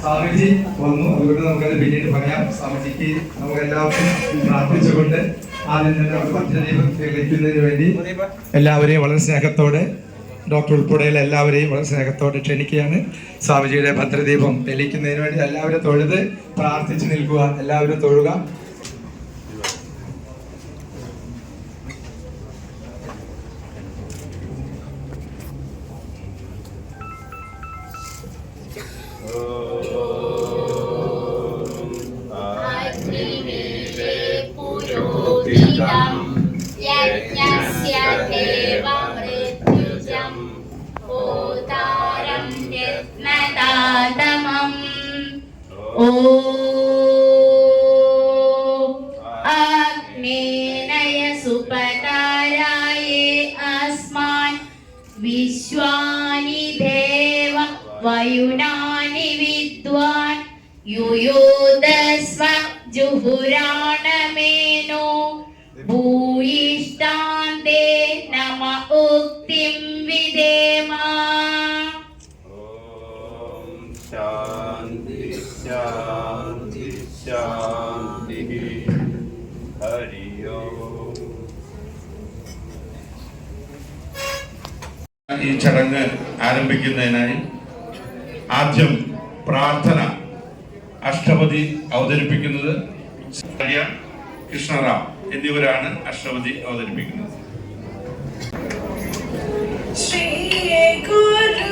സ്വാമിജി വന്നു, അതുകൊണ്ട് നമുക്കത് പിന്നീട് പറയാം. സ്വാമിജിക്ക് നമുക്ക് എല്ലാവർക്കും പ്രാർത്ഥിച്ചുകൊണ്ട് ആദ്യം തന്നെ ഒരു പഞ്ചദീപം തെളിക്കുന്നതിന് വേണ്ടി എല്ലാവരെയും വളരെ സ്നേഹത്തോടെ, ഡോക്ടർ ഉൾപ്പെടെയുള്ള എല്ലാവരെയും വളരെ സ്നേഹത്തോടെ ക്ഷണിക്കുകയാണ്. സ്വാമിജിയുടെ ഭദ്രദീപം തെളിക്കുന്നതിന് വേണ്ടി എല്ലാവരും തൊഴുത് പ്രാർത്ഥിച്ചു നിൽക്കുക. എല്ലാവരും തൊഴുക. विश्वानि देव वयुनानि विद्वान् युयोधस्व जुहुराणमेनो भूयिष्ठान्ते नम उक्तिं विदेम. शान्ति शान्ति शान्तिः. हरि ओम्. ഈ ചടങ്ങ് ആരംഭിക്കുന്നതിനായി ആദ്യം പ്രാർത്ഥന അഷ്ടപതി അവതരിപ്പിക്കുന്നത് കൃഷ്ണറാം എന്നിവരാണ് അഷ്ടപതി അവതരിപ്പിക്കുന്നത്. ശ്രീ ഗുരു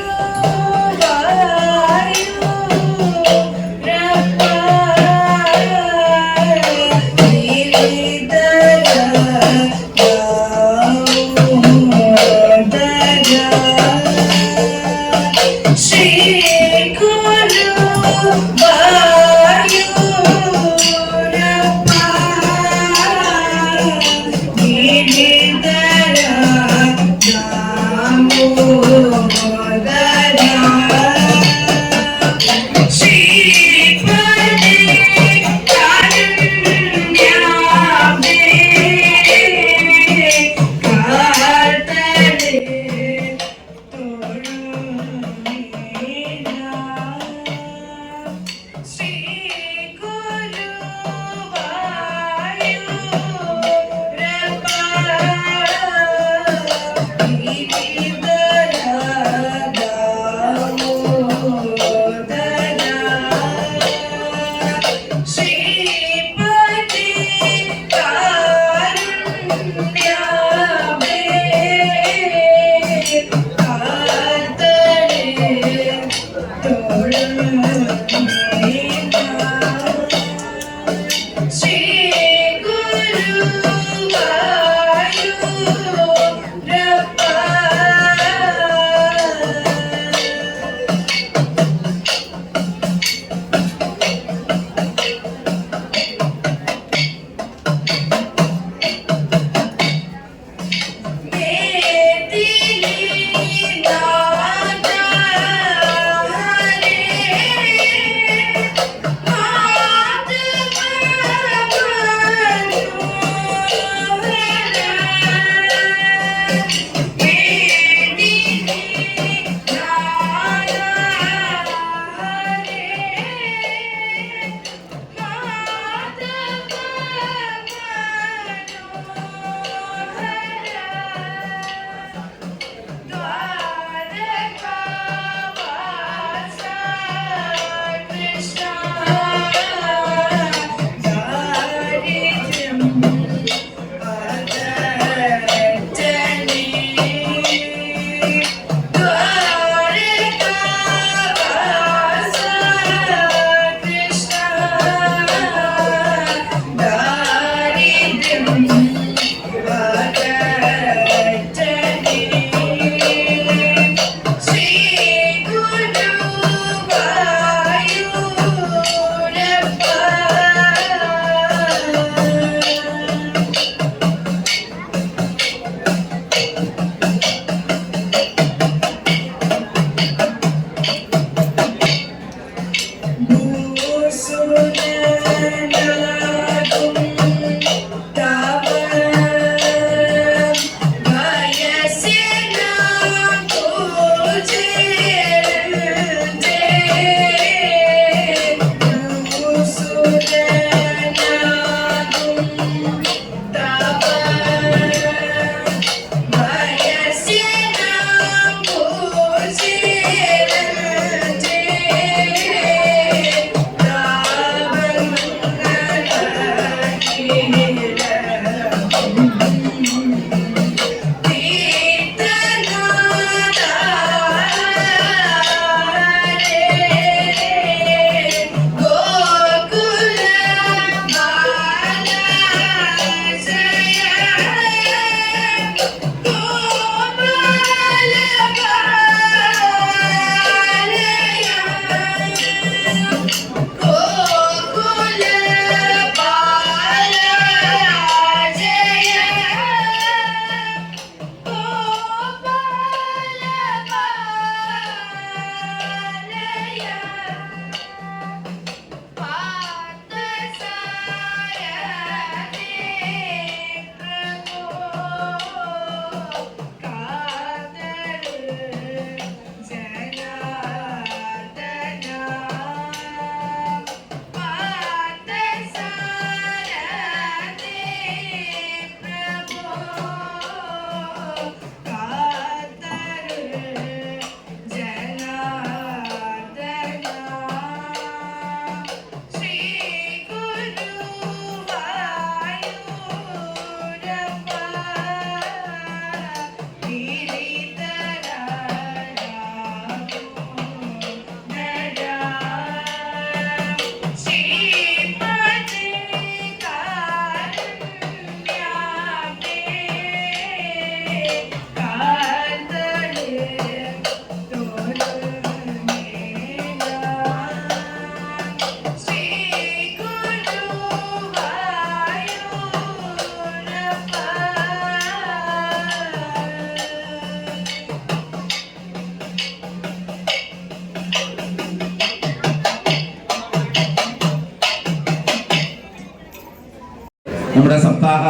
നമ്മുടെ സപ്താഹ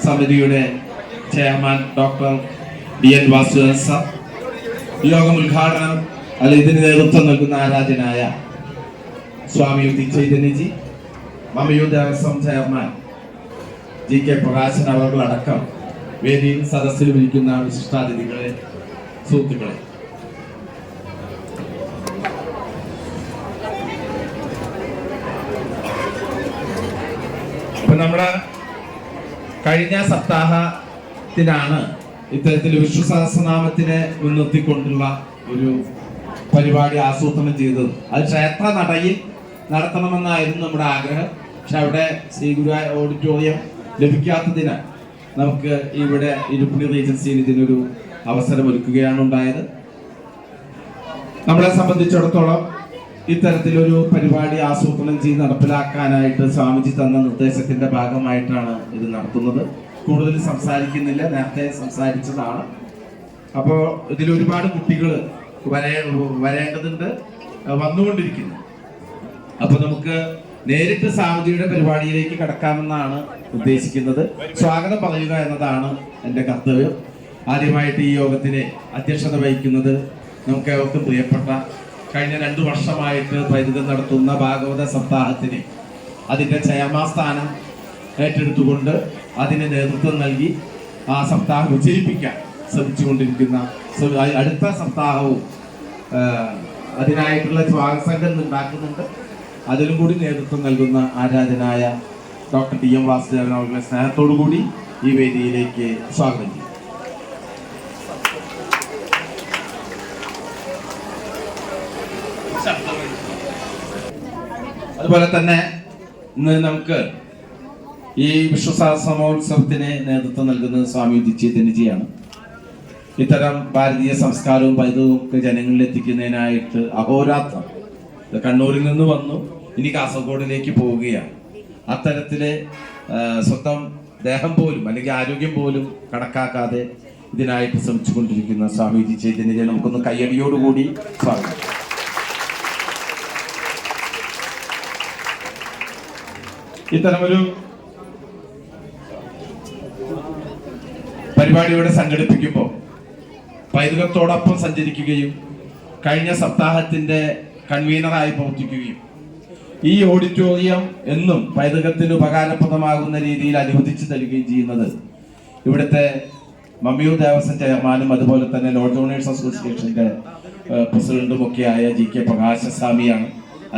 സമിതിയുടെ chairman doctor DN Vasudevan sir, യോഗം ഉദ്ഘാടനം ഇതിന് നേതൃത്വം നൽകുന്ന ആരാധ്യനായ സ്വാമി യുക്തി ചൈതന്യജി, മമയൂർ ദേവസ്വം ചെയർമാൻ GK പ്രകാശൻ അടക്കം വേദിയിൽ സദസ്സിൽ വിളിക്കുന്ന വിശിഷ്ടാതിഥികളെ, സുഹൃത്തുക്കളെ, ഇപ്പൊ നമ്മുടെ കഴിഞ്ഞ സപ്താഹത്തിനാണ് ഇത്തരത്തിൽ വിഷ്ണു സഹസ്രനാമത്തിനെ മുൻനിർത്തിക്കൊണ്ടുള്ള ഒരു പരിപാടി ആസൂത്രണം ചെയ്തത്. അത് ക്ഷേത്ര നടയിൽ നടത്തണമെന്നായിരുന്നു നമ്മുടെ ആഗ്രഹം. പക്ഷെ അവിടെ ശ്രീഗുരു ഓഡിറ്റോറിയം ലഭിക്കാത്തതിന് നമുക്ക് ഇവിടെ ഇരുപ്പുളി റീജൻസിയിൽ ഇതിനൊരു അവസരം ഒരുക്കുകയാണ് ഉണ്ടായത്. നമ്മളെ സംബന്ധിച്ചിടത്തോളം ഇത്തരത്തിലൊരു പരിപാടി ആസൂത്രണം ചെയ്ത് നടപ്പിലാക്കാനായിട്ട് സ്വാമിജി തന്ന നിർദ്ദേശത്തിന്റെ ഭാഗമായിട്ടാണ് ഇത് നടത്തുന്നത്. കൂടുതൽ സംസാരിക്കുന്നില്ല, നേരത്തെ സംസാരിച്ചതാണ്. അപ്പോൾ ഇതിൽ ഒരുപാട് കുട്ടികൾ വരേണ്ടതുണ്ട്, വന്നുകൊണ്ടിരിക്കുന്നു. അപ്പൊ നമുക്ക് നേരിട്ട് സ്വാമിജിയുടെ പരിപാടിയിലേക്ക് കടക്കാമെന്നാണ് ഉദ്ദേശിക്കുന്നത്. സ്വാഗതം പറയുക എന്നതാണ് എൻ്റെ കർത്തവ്യം. ആദ്യമായിട്ട് ഈ യോഗത്തിന് അധ്യക്ഷത വഹിക്കുന്നത് നമുക്ക് ഏവർക്കും പ്രിയപ്പെട്ട കഴിഞ്ഞ 2 വർഷമായിട്ട് പൈതൃകം നടത്തുന്ന ഭാഗവത സപ്താഹത്തിന് അതിൻ്റെ ചെയർമാൻ സ്ഥാനം ഏറ്റെടുത്തുകൊണ്ട് അതിന് നേതൃത്വം നൽകി ആ സപ്താഹം വിജയിപ്പിക്കാൻ ശ്രമിച്ചുകൊണ്ടിരിക്കുന്ന, അടുത്ത സപ്താഹവും അതിനായിട്ടുള്ള സ്വാഗതസംഘം ഉണ്ടാക്കുന്നുണ്ട്. അതിലും കൂടി നേതൃത്വം നൽകുന്ന ആരാധനായ ഡോക്ടർ DM വാസുദേവൻ അവരുടെ സ്നേഹത്തോടു കൂടി ഈ വേദിയിലേക്ക് സ്വാഗതം ചെയ്യും. അതുപോലെ തന്നെ ഇന്ന് നമുക്ക് ഈ വിഷ്ണു സഹസ്രമോത്സവത്തിന് നേതൃത്വം നൽകുന്നത് സ്വാമി ചൈതന്യജിയാണ്. ഇത്തരം ഭാരതീയ സംസ്കാരവും പൈതൃകവും ജനങ്ങളിൽ എത്തിക്കുന്നതിനായിട്ട് അഹോരാത്രം കണ്ണൂരിൽ നിന്ന് വന്നു, ഇനി കാസർഗോഡിലേക്ക് പോവുകയാണ്. അത്തരത്തില് സ്വന്തം ദേഹം പോലും അല്ലെങ്കിൽ ആരോഗ്യം പോലും കണക്കാക്കാതെ ഇതിനായിട്ട് ശ്രമിച്ചുകൊണ്ടിരിക്കുന്ന സ്വാമി ചൈതന്യജിയെ നമുക്കൊന്ന് കയ്യടിയോടുകൂടി സ്വാഗതം. ഇത്തരമൊരു പരിപാടി ഇവിടെ സംഘടിപ്പിക്കുമ്പോൾ പൈതൃകത്തോടൊപ്പം സഞ്ചരിക്കുകയും കഴിഞ്ഞ സപ്താഹത്തിന്റെ കൺവീനറായി പ്രവർത്തിക്കുകയും ഈ ഓഡിറ്റോറിയം എന്നും പൈതൃകത്തിന് ഉപകാരപ്രദമാകുന്ന രീതിയിൽ അനുവദിച്ചു തരികയും ചെയ്യുന്നത് ഇവിടുത്തെ മമ്മിയൂർ ദേവസ്വം ചെയർമാനും അതുപോലെ തന്നെ ലോർഡ് ഓണേഴ്സ് അസോസിയേഷന്റെ പ്രസിഡന്റും ഒക്കെയായ GK പ്രകാശസ്വാമിയാണ്.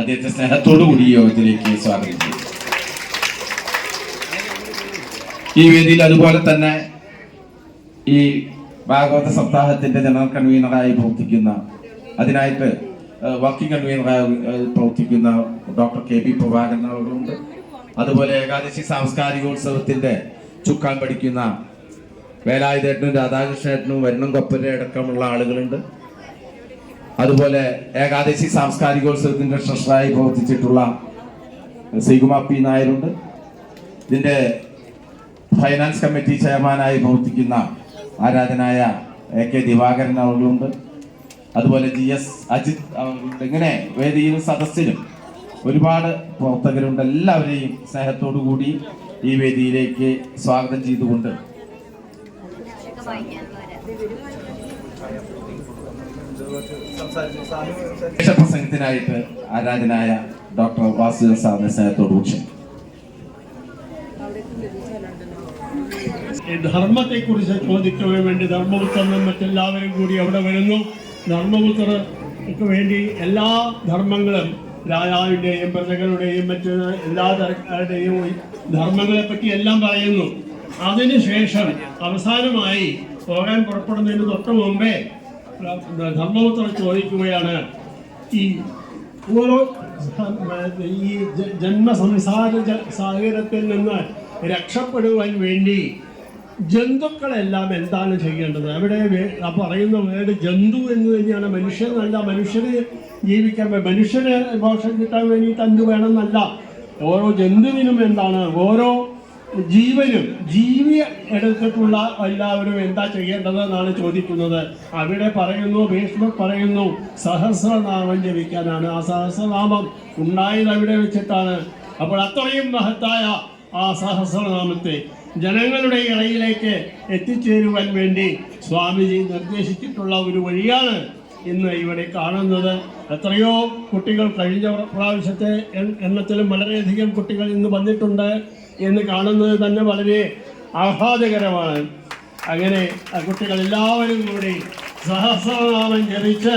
അദ്ദേഹത്തെ സ്നേഹത്തോടു കൂടി ഈ യോഗത്തിലേക്ക് സ്വാഗതം ചെയ്തു. ഈ വേദിയിൽ അതുപോലെ തന്നെ ഈ ഭാഗവത സപ്താഹത്തിന്റെ ജനറൽ കൺവീനറായി പ്രവർത്തിക്കുന്ന, അതിനായിട്ട് വർക്കിംഗ് കൺവീനറായി പ്രവർത്തിക്കുന്ന ഡോക്ടർ KP പ്രഭാകരൻ അവരുണ്ട്. അതുപോലെ ഏകാദശി സാംസ്കാരികോത്സവത്തിന്റെ ചുക്കാൻ പഠിക്കുന്ന വേലായുധേട്ടനും രാധാകൃഷ്ണേട്ടനും വരുണം കൊപ്പരെ അടക്കമുള്ള ആളുകളുണ്ട്. അതുപോലെ ഏകാദശി സാംസ്കാരികോത്സവത്തിന്റെ ട്രഷറായി പ്രവർത്തിച്ചിട്ടുള്ള ശ്രീകുമാർ P നായരുണ്ട്. ഇതിന്റെ ഫൈനാൻസ് കമ്മിറ്റി ചെയർമാനായി പ്രവർത്തിക്കുന്ന ആരാധനായ AK ദിവാകരൻ അവர்களுണ്ട്. അതുപോലെ GS അജിത് അവர்களுണ്ട്. ഇങ്ങനെ വേദിയിലും സദസ്സിലും ഒരുപാട് പ്രവർത്തകരുണ്ട്. എല്ലാവരെയും സ്നേഹത്തോടു കൂടി ഈ വേദിയിലേക്ക് സ്വാഗതം ചെയ്തുകൊണ്ട് പ്രസംഗത്തിനായിട്ട് ആരാധനായ ഡോക്ടർ വാസുദേവൻ സാറിനെ സ്നേഹത്തോടു കൂടി ധർമ്മത്തെക്കുറിച്ച് ചോദിക്കുവാൻ വേണ്ടി ധർമ്മപുത്രനും മറ്റെല്ലാവരും കൂടി അവിടെ വരുന്നു. ധർമ്മപുത്രർക്ക് വേണ്ടി എല്ലാ ധർമ്മങ്ങളും, രാജാവിൻ്റെയും പ്രജകളുടെയും മറ്റ് എല്ലാ തരക്കാരുടെയും ധർമ്മങ്ങളെ പറ്റി എല്ലാം പറയുന്നു. അതിനുശേഷം അവസാനമായി പോകാൻ പുറപ്പെടുന്നതിന് തൊട്ട് മുമ്പേ ധർമ്മപുത്രൻ ചോദിക്കുകയാണ്, ഈ ഓരോ ഈ ജന്മസംസാര സാഗരത്തിൽ നിന്ന് രക്ഷപ്പെടുവാൻ വേണ്ടി ജന്തുക്കളെല്ലാം എന്താണ് ചെയ്യേണ്ടത്? അവിടെ പറയുന്ന വേർഡ് ജന്തു എന്ന് തന്നെയാണ്. മനുഷ്യനല്ല, മനുഷ്യന് ജീവിക്കാൻ, മനുഷ്യന് മോക്ഷം കിട്ടാൻ വേണ്ടിയിട്ട് എന്ത് വേണമെന്നല്ല. ഓരോ ജന്തുവിനും എന്താണ്, ഓരോ ജീവനും ജീവി എടുത്തിട്ടുള്ള എല്ലാവരും എന്താ ചെയ്യേണ്ടതെന്നാണ് ചോദിക്കുന്നത്. അവിടെ പറയുന്നു, ഭീഷ്മർ പറയുന്നു സഹസ്രനാമം ജപിക്കാനാണ്. ആ സഹസ്രനാമം ഉണ്ടായത് അവിടെ വെച്ചിട്ടാണ്. അപ്പോൾ അത്രയും മഹത്തായ ആ സഹസ്രനാമത്തെ ജനങ്ങളുടെ ഇടയിലേക്ക് എത്തിച്ചേരുവാൻ വേണ്ടി സ്വാമിജി നിർദ്ദേശിച്ചിട്ടുള്ള ഒരു വഴിയാണ് ഇന്ന് ഇവിടെ കാണുന്നത്. എത്രയോ കുട്ടികൾ കഴിഞ്ഞ പ്രാവശ്യത്തെ എണ്ണത്തിലും വളരെയധികം കുട്ടികൾ ഇന്ന് വന്നിട്ടുണ്ട് എന്ന് കാണുന്നത് തന്നെ വളരെ ആഹ്ലാദകരമാണ്. അങ്ങനെ ആ കുട്ടികൾ എല്ലാവരും കൂടി സഹസ്രനാമം ജപിച്ച്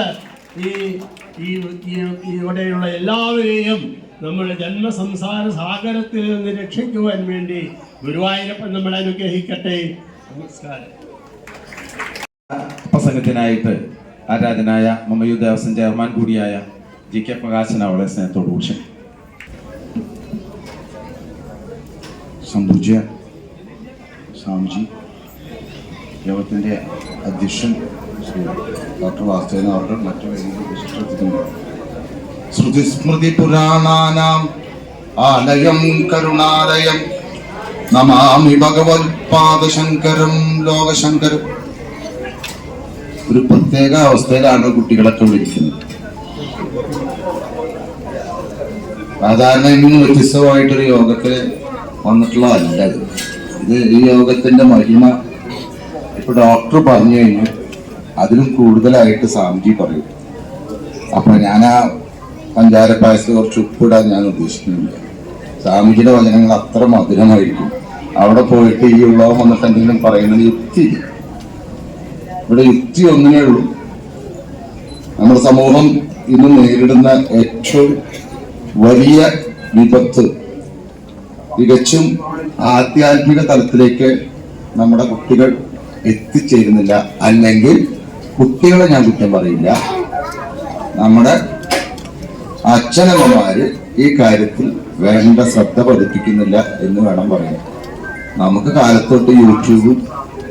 ഇവിടെയുള്ള എല്ലാവരെയും നമ്മുടെ ജന്മസംസാര സാഗരത്തിൽ നിന്ന് രക്ഷിക്കുവാൻ വേണ്ടി ഗുരുവായൂരപ്പൻ നമ്മളെ അനുഗ്രഹിക്കട്ടെ. നമസ്കാരം. പ്രസംഗത്തിനായിട്ട് ആരാധനായ മമ്മയു ദേവസ്വം ചെയർമാൻ കൂടിയായ GK പ്രകാശൻ അവളെ സ്നേഹത്തോട് കുറിച്ച് സംപൂജ്യ സ്വാമിജി, യോഗത്തിൻ്റെ അധ്യക്ഷൻ ശ്രീ ഡോക്ടർ വാസുദേവൻ അവർ, മറ്റു വിശിഷ്ട ശ്രുതിസ്മൃതി പുരാണാനാം ആലയം കരുണാലയം നമാമി ഭഗവത്പാദശങ്കരം ലോകശങ്കരം. ഒരു പ്രത്യേക അവസ്ഥയിലാണ് കുട്ടികളൊക്കെ വിളിക്കുന്നത്. സാധാരണ ഇന്ന് വ്യത്യസ്തമായിട്ടൊരു യോഗത്തിൽ വന്നിട്ടുള്ളതല്ല ഇത്. ഈ യോഗത്തിന്റെ മഹിമ ഇപ്പൊ ഡോക്ടർ പറഞ്ഞു കഴിഞ്ഞു, അതിലും കൂടുതലായിട്ട് സ്വാമിജി പറയും. അപ്പൊ ഞാൻ ആ പഞ്ചാര പായസത്തിൽ കുറച്ച് ഉപ്പിടാൻ ഞാൻ ഉദ്ദേശിക്കുന്നില്ല. സ്വാമിജിയുടെ വചനങ്ങൾ അത്ര മധുരമായിരിക്കും. അവിടെ പോയിട്ട് ഈ ഉള്ളവൻ വന്നിട്ട് എന്തെങ്കിലും പറയുന്നത് യുക്തിയില്ല. ഇവിടെ യുക്തി ഒന്നിനേ ഉള്ളൂ. നമ്മുടെ സമൂഹം ഇന്ന് നേരിടുന്ന ഏറ്റവും വലിയ വിപത്ത് തികച്ചും ആധ്യാത്മിക തലത്തിലേക്ക് നമ്മുടെ കുട്ടികൾ എത്തിച്ചേരുന്നില്ല. അല്ലെങ്കിൽ കുട്ടികളെ ഞാൻ കുറ്റം പറയില്ല, നമ്മുടെ അച്ഛനമ്മമാര് ഈ കാര്യത്തിൽ വേണ്ട ശ്രദ്ധ പതിപ്പിക്കുന്നില്ല എന്ന് വേണം പറയാൻ. നമുക്ക് കാലത്തൊട്ട് യൂട്യൂബും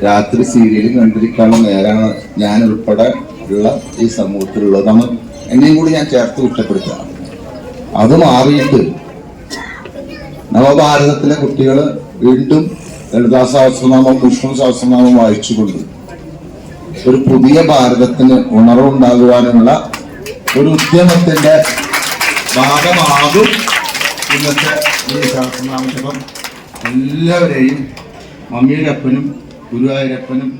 രാത്രി സീരിയലും കണ്ടിരിക്കാനുള്ള നേരാണ് ഞാൻ ഉൾപ്പെടെ ഉള്ള ഈ സമൂഹത്തിലുള്ളത്. നമ്മൾ എന്നെയും കൂടി ഞാൻ ചേർത്ത് കുറ്റപ്പെടുത്തുക. അത് മാറിയിട്ട് നവഭാരതത്തിലെ കുട്ടികൾ വീണ്ടും ലളിതാ സഹസ്രനാമം വിഷ്ണു സഹസ്രനാമം വായിച്ചുകൊണ്ട് ഒരു പുതിയ ഭാരതത്തിന് ഉണർവുണ്ടാകുവാനുള്ള ഒരു ഉദ്യമത്തിന്റെ ഭാഗമാകും ഇന്നത്തെ ഈ സഹസ്രനാമജപം. എല്ലാവരെയും മമ്മിയുടെപ്പനും ഗുരുവായൂരപ്പനും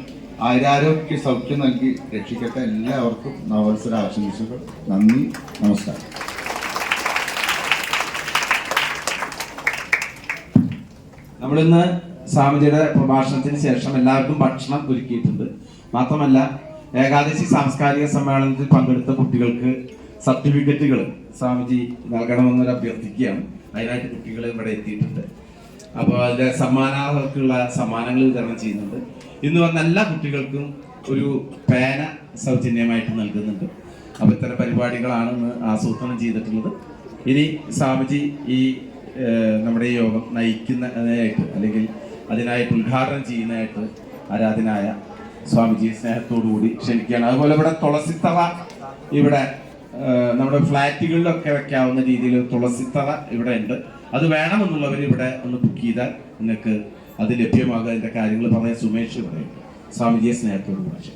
ആരോഗ്യ സൗഖ്യം നൽകി രക്ഷിക്കട്ടെ. എല്ലാവർക്കും നവവത്സര ആശംസകൾ. നന്ദി, നമസ്കാരം. നമ്മളിന്ന് സ്വാമിജിയുടെ പ്രഭാഷണത്തിന് ശേഷം എല്ലാവർക്കും ഭക്ഷണം ഒരുക്കിയിട്ടുണ്ട്. മാത്രമല്ല, ഏകാദശി സാംസ്കാരിക സമ്മേളനത്തിൽ പങ്കെടുത്ത കുട്ടികൾക്ക് സർട്ടിഫിക്കറ്റുകൾ സ്വാമിജി നൽകണമെന്നൊരു അഭ്യർത്ഥിക്കുകയാണ്. അതിനായിട്ട് കുട്ടികൾ ഇവിടെ എത്തിയിട്ടുണ്ട്. അപ്പോൾ അതിലെ സമ്മാനാർഹർക്കുള്ള സമ്മാനങ്ങൾ വിതരണം ചെയ്യുന്നുണ്ട്. ഇന്ന് വന്ന എല്ലാ കുട്ടികൾക്കും ഒരു പേന സൗജന്യമായിട്ട് നൽകുന്നുണ്ട്. അപ്പോൾ ഇത്തരം പരിപാടികളാണ് ഇന്ന് ആസൂത്രണം ചെയ്തിട്ടുള്ളത്. ഇനി സ്വാമിജി ഈ നമ്മുടെ ഈ യോഗം നയിക്കുന്നതിനായിട്ട് അല്ലെങ്കിൽ അതിനായിട്ട് ഉദ്ഘാടനം ചെയ്യുന്നതായിട്ട് ആരാധനായ സ്വാമിജി സ്നേഹത്തോടു കൂടി ക്ഷണിക്കുകയാണ്. അതുപോലെ ഇവിടെ തുളസിത്തറ, ഇവിടെ നമ്മുടെ ഫ്ലാറ്റുകളിലൊക്കെ വെക്കാവുന്ന രീതിയിൽ തുളസിത്തറ ഇവിടെ ഉണ്ട്. അത് വേണമെന്നുള്ളവർ ഇവിടെ ഒന്ന് ബുക്ക് ചെയ്താൽ നിങ്ങൾക്ക് അത് ലഭ്യമാകുക. അതിൻ്റെ കാര്യങ്ങൾ പറയാൻ സുമേഷ് പറയും. സ്വാമിജിയെ സ്നേഹത്തോടു കൂടി.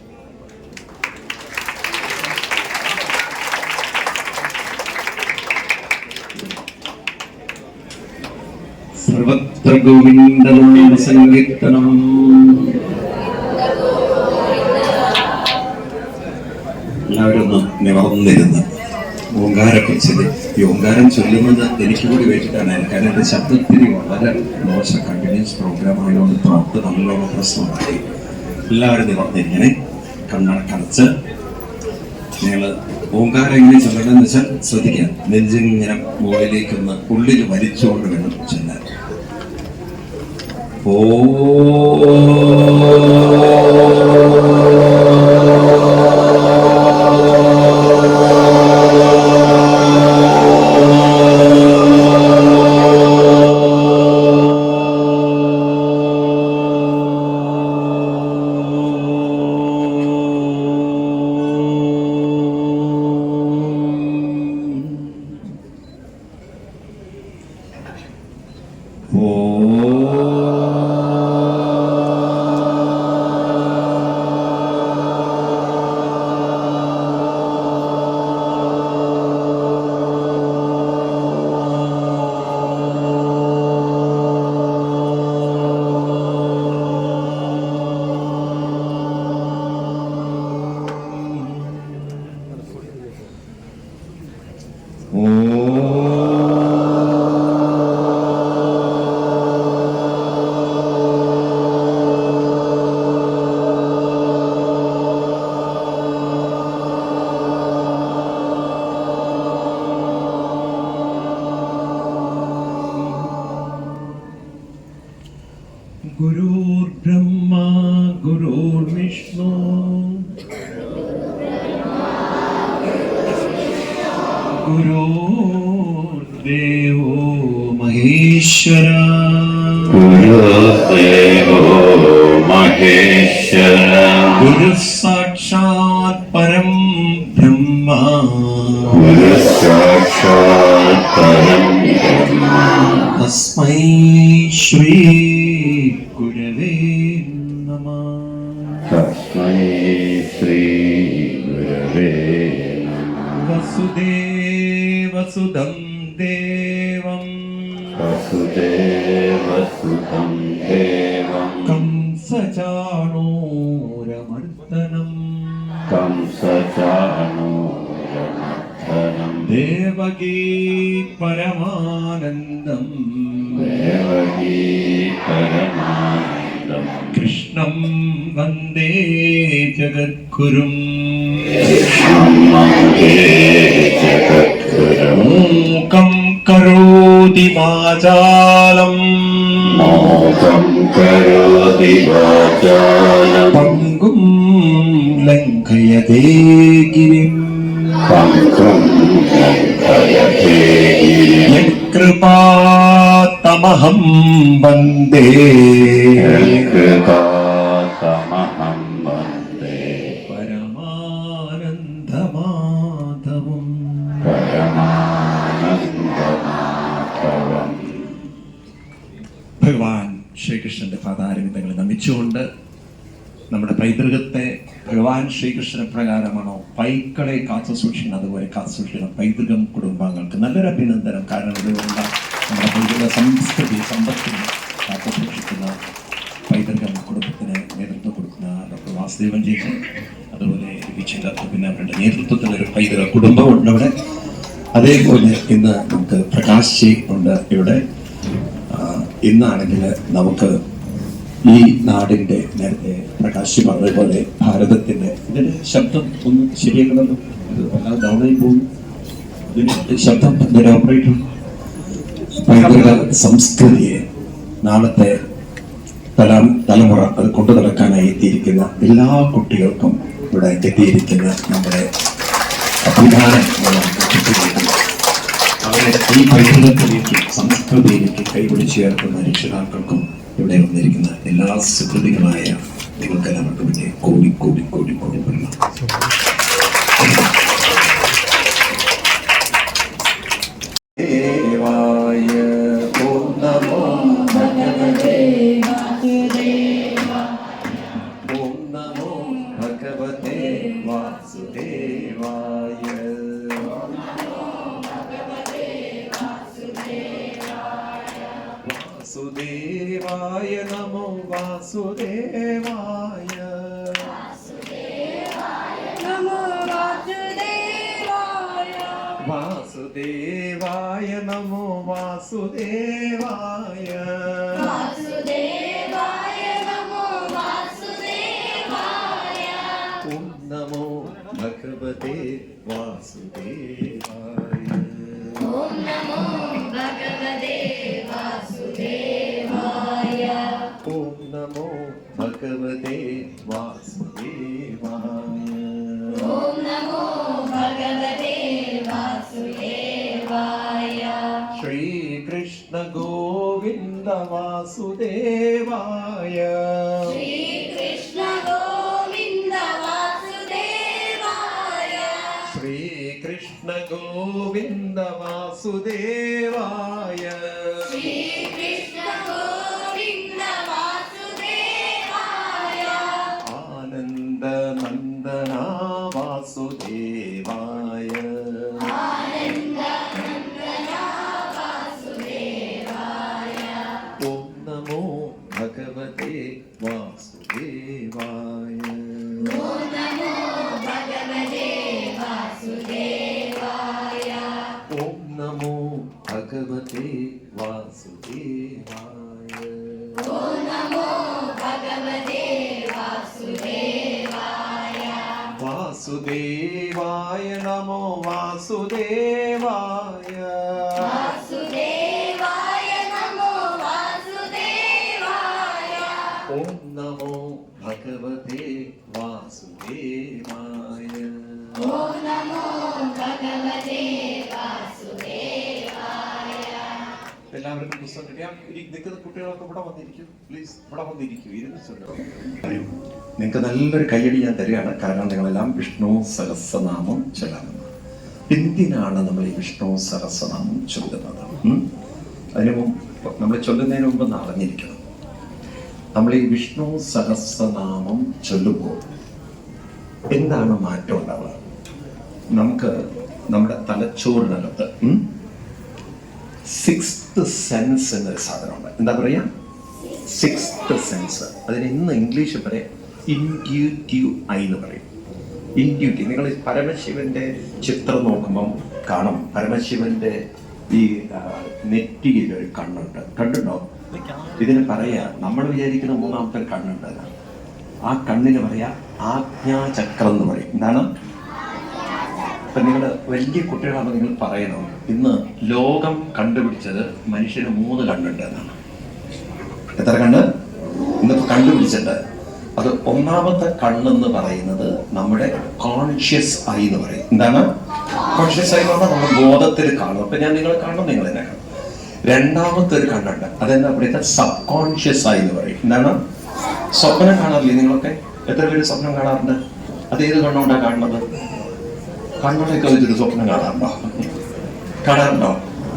സർവത്ര ഗോവിന്ദ സങ്കീർത്തനം. എല്ലാവരും ഒന്ന് നിവർന്നിരുന്ന് ഓങ്കാരൊക്കെ ചൊല്ലി. ഈ ഓങ്കാരം ചൊല്ലുന്നത് എനിക്ക് കൂടി വേണ്ടിയിട്ടാണ്. കാരണം എൻ്റെ ശബ്ദത്തിന് വളരെ മോശം കണ്ടിന്യൂസ് പ്രോഗ്രാം ആയതുകൊണ്ട് ത്രോട്ട് നല്ലോണം പ്രശ്നമുണ്ടായി. എല്ലാവരും നിവർന്നിരിക്കണേ. കണ്ണടച്ച് നിങ്ങൾ ഓങ്കാരം എങ്ങനെ ചൊല്ലണമെന്ന് വെച്ചാൽ ശ്രദ്ധിക്കാം. നെഞ്ചിങ്ങനെ മുകളിലേക്കൊന്ന് ഉള്ളിൽ വലിച്ചുകൊണ്ട് വേണം ചെല്ലാൻ. ഓ ഗുരുദേവോ മഹേശ്വര ഗുരു സാക്ഷാത് പരം ബ്രഹ്മ തസ്മൈ ശ്രീ ഗുരവേ നമഃ. വസുദേവസുതം ദേവം കംസചാണൂരമർദ്ദനം ദേവകീ പരമാനന്ദം കൃഷ്ണം വന്ദേ ജഗദ്ഗുരും മൂകം കരോതി വാചാലം പങ്കും ലംഘയതേ ഗിരിം യത്കൃപാതമഹം വന്ദേ പരമാനന്ദമാധവം. ഭഗവാൻ ശ്രീകൃഷ്ണന്റെ പാതാരവിന്ദങ്ങളെ നമിച്ചുകൊണ്ട് നമ്മുടെ പൈതൃകത്തെ ഭഗവാൻ ശ്രീകൃഷ്ണ പ്രകാരമാണോ പൈക്കളെ കാത്തു സൂക്ഷിക്കണം, അതുപോലെ കാത്തു സൂക്ഷിക്കണം പൈതൃകം കുടുംബാംഗങ്ങൾക്ക്. നല്ലൊരു അഭിനന്ദനം. കാരണം ഇതുകൊണ്ട നമ്മുടെ പൈതൃക സംസ്കൃതി സമ്പത്തിന് കാത്തു സൂക്ഷിക്കുന്ന പൈതൃകം കുടുംബത്തിന് നേതൃത്വം കൊടുക്കുന്ന ഡോക്ടർ വാസുദേവൻ ചേച്ചി, അതുപോലെ വിജയദത്ത്, പിന്നെ അവരുടെ നേതൃത്വത്തിലൊരു പൈതൃക കുടുംബമുണ്ട് ഇവിടെ. അതേപോലെ ഇന്ന് നമുക്ക് പ്രകാശ് ജി ഉണ്ട് ഇവിടെ. ഇന്നാണെങ്കിൽ നമുക്ക് ഈ നാടിൻ്റെ, നേരത്തെ പ്രകാശ് പറഞ്ഞതുപോലെ ഭാരതത്തിൻ്റെ, ഇതിൻ്റെ ശബ്ദം ഒന്ന് ശരിയാക്കണമല്ലോ, ഇത് വല്ലാതെ ഡൗണായി പോകുന്നു. ഇതിൻ്റെ ശബ്ദം ഇതിൻ്റെ ഓപ്പറേറ്റർ പൈതൃക സംസ്കൃതിയെ നാളത്തെ തലമുറ അത് കൊണ്ടു നടക്കാനായി എത്തിയിരിക്കുന്ന എല്ലാ കുട്ടികൾക്കും ഇവിടെ എത്തിയിരിക്കുന്ന നമ്മുടെ അഭിമാനം അവരെ ഈ പൈതൃകത്തിലേക്ക് സംസ്കൃതിയിലേക്ക് കൈപിടിച്ചു ചേർക്കുന്ന രക്ഷിതാക്കൾക്കും ഇവിടെ വന്നിരിക്കുന്ന എല്ലാ സുഹൃത്തുക്കളായ നിങ്ങൾക്കെല്ലാവർക്കും വേണ്ടി കോടി കോടി കോടി കോടി പറയണം. ദേവായ ഓം നമോ ഭഗവതേ ഓം നമോ ഭഗവതേ വാസുദേവായ വാസുദേവായ നമോ വാസുദേവായ വാസുദേവായ നമോ വാസുദേവായ ഓം നമോ ഭഗവതേ വാസുദേവായ ഓം നമോ ഭഗവതേ വാസുദേവായ ഓം നമോ ഭഗവതേ വാസുദേവായ ഓം നമോ ഭഗവതേ വാസുദേവായ ശ്രീകൃഷ്ണ ഗോവിന്ദ വാസുദേവായ ശ്രീകൃഷ്ണ ഗോവിന്ദ വാസുദേവായ ശ്രീകൃഷ്ണ ഗോവിന്ദ വാസുദേവായ ശ്രീകൃഷ്ണ ഗോവിന്ദ വാസുദേവായ ആനന്ദ നന്ദന വാസുദേവായ ആനന്ദ നന്ദന വാസുദേവായ ഓം നമോ ഭഗവതേ വാസുദേവായ ഓം നമോ ഭഗവതേ വാസുദേവായ ഓം നമോ ഭഗവതേ വാസുദേവായ ഓം നമോ ഭഗവതേ വാസുദേവായ വാസുദേവായ നമോ വാസുദേവായ വാസുദേവായ നമോ വാസുദേവായ ഓം നമോ ഭഗവതേ വാസുദേവായ ഓം നമോ ഭഗവതേ എല്ലാവർക്കും പുസ്തകം കിട്ടിയാൽ നിൽക്കുന്ന കുട്ടികളൊക്കെ ഇവിടെ വന്നിരിക്കും. പ്ലീസ് ഇവിടെ വന്നിരിക്കും, ഇരുന്ന് ചൊല്ലും. നിങ്ങൾക്ക് നല്ലൊരു കയ്യടി ഞാൻ തരികയാണ്. കാരണം നിങ്ങളെല്ലാം വിഷ്ണു സഹസ്രനാമം ചൊല്ലാമെന്ന്. എന്തിനാണ് നമ്മൾ ഈ വിഷ്ണു സഹസ്രനാമം ചൊല്ലുന്നത്? അതിന് മുമ്പ് നമ്മൾ ചൊല്ലുന്നതിന് മുമ്പ് ഒന്ന് അറിഞ്ഞിരിക്കണം. നമ്മൾ ഈ വിഷ്ണു സഹസ്രനാമം ചൊല്ലുമ്പോൾ എന്താണ് മാറ്റം ഉണ്ടാവുക? നമുക്ക് നമ്മുടെ തലച്ചോറിനകത്ത് സിക്സ്ത് സെൻസ് എന്നൊരു സാധനമുണ്ട്. എന്താ പറയാ? Sixth sense. അതിന് ഇന്ന് ഇംഗ്ലീഷിൽ പറയാം ഇൻറ്റ്യൂറ്റീവ് ഐ എന്ന് പറയും. ഇൻറ്റ്യൂറ്റീവ്. നിങ്ങൾ പരമശിവന്റെ ചിത്രം നോക്കുമ്പം കാണും പരമശിവന്റെ ഈ നെറ്റിയിൽ ഒരു കണ്ണുണ്ട്. കണ്ടുണ്ടോ? ഇതിന് പറയാ, നമ്മൾ വിചാരിക്കുന്ന മൂന്നാമത്തെ കണ്ണുണ്ട്. ആ കണ്ണിന് പറയാ ആജ്ഞാചക്രം എന്ന് പറയും. എന്താണ്? ഇപ്പൊ നിങ്ങൾ വലിയ കുട്ടികളാകുമ്പോൾ നിങ്ങൾ പറയണം, ഇന്ന് ലോകം കണ്ടുപിടിച്ചത് മനുഷ്യന് 3 കണ്ണുണ്ട് എന്നാണ്. എത്ര കണ്ണ് ഇന്നിപ്പോ കണ്ടുപിടിച്ചിട്ട്? അത് ഒന്നാമത്തെ കണ്ണെന്ന് പറയുന്നത് നമ്മുടെ കോൺഷ്യസ് ഐ എന്ന് പറയും. എന്താണ് കോൺഷ്യസ് ഐ എന്ന് പറഞ്ഞാൽ നമ്മുടെ ബോധത്തിൽ കാണും. അപ്പൊ ഞാൻ നിങ്ങളെ കാണും, നിങ്ങൾ എന്നെ കാണും. രണ്ടാമത്തെ ഒരു കണ്ണുണ്ട്, അതെന്താ പറയുക? സബ് കോൺഷ്യസ് ഐ എന്ന് പറയും. എന്താണ്? സ്വപ്നം കാണാറില്ലേ നിങ്ങളൊക്കെ? എത്ര പേര് സ്വപ്നം കാണാറുണ്ട്? അത് ഏത് കണ്ണുകൊണ്ടാണ് കാണുന്നത്? കണ്ണുകളൊക്കെ വെച്ചിട്ട് സ്വപ്നം കാണാറുണ്ടോ?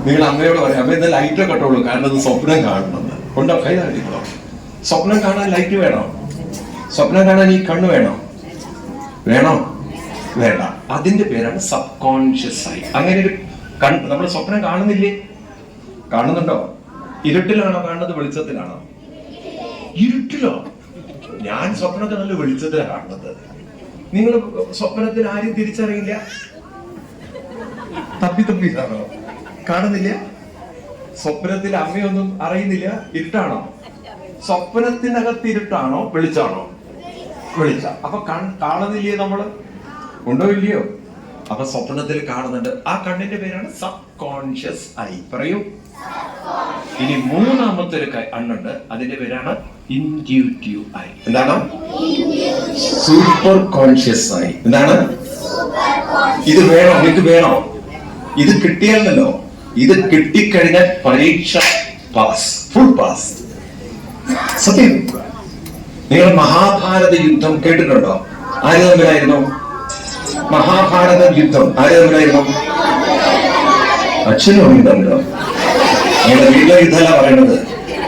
നിങ്ങൾ അമ്മയോട് പറയാം, അമ്മ ഇന്ന് ലൈറ്റ് കെട്ടുള്ളൂ, കാരണം അത് സ്വപ്നം കാണുന്നത്. ഉണ്ടോ? കൈ കാണിക്കണോ? സ്വപ്നം കാണാൻ ലൈറ്റ് വേണോ? സ്വപ്നം കാണാൻ ഈ കണ്ണ് വേണോ? വേണ്ട. അതിന്റെ പേരാണ് സബ് കോൺഷ്യസ് ഐ. അങ്ങനെ ഒരു നമ്മൾ സ്വപ്നം കാണുന്നില്ലേ? കാണുന്നുണ്ടോ? ഇരുട്ടിലാണോ കാണുന്നത്? വെളിച്ചത്തിലാണോ? ഇരുട്ടിലോ? ഞാൻ സ്വപ്നത്തെ നല്ല വെളിച്ചത്തിലാണ് കാണുന്നത്. നിങ്ങൾ സ്വപ്നത്തിൽ ആരും തിരിച്ചറിയില്ല. തപ്പിത്താണോ കാണുന്നില്ല? സ്വപ്നത്തിൽ അമ്മയൊന്നും അറിയുന്നില്ല. ഇരുട്ടാണോ? സ്വപ്നത്തിനകത്ത് ഇരുട്ടാണോ വെളിച്ചാണോ? വെളിച്ച. അപ്പൊ കാണുന്നില്ലേ നമ്മള്? ഉണ്ടോ ഇല്ലയോ? അപ്പൊ സ്വപ്നത്തിൽ കാണുന്നുണ്ട്. ആ കണ്ണിന്റെ പേരാണ് സബ് കോൺഷ്യസ് ഐ. പറയൂ. ഇനി മൂന്നാമത്തെ ഒരു കണ്ണുണ്ട്, അതിന്റെ പേരാണ് ഇൻറ്റ്യൂറ്റീവ് ഐ. എന്താണ്? Super conscious I. എന്താണ്? ഇത് വേണോ? നിങ്ങൾക്ക് വേണോ? ഇത് കിട്ടിയാലല്ലോ. ഇത് കിട്ടിക്കഴിഞ്ഞാൽ പരീക്ഷ പാസ്, ഫുൾ പാസ്. സത്യം. നിങ്ങൾ മഹാഭാരത യുദ്ധം കേട്ടിട്ടുണ്ടോ? ആര് തമ്മിലായിരുന്നു മഹാഭാരത യുദ്ധം? ആര് തമ്മിലായിരുന്നു? അച്ഛനും അമ്മയും തമ്മിലോ? നിങ്ങളുടെ വീട്ടിലെ യുദ്ധമല്ല പറയണത്,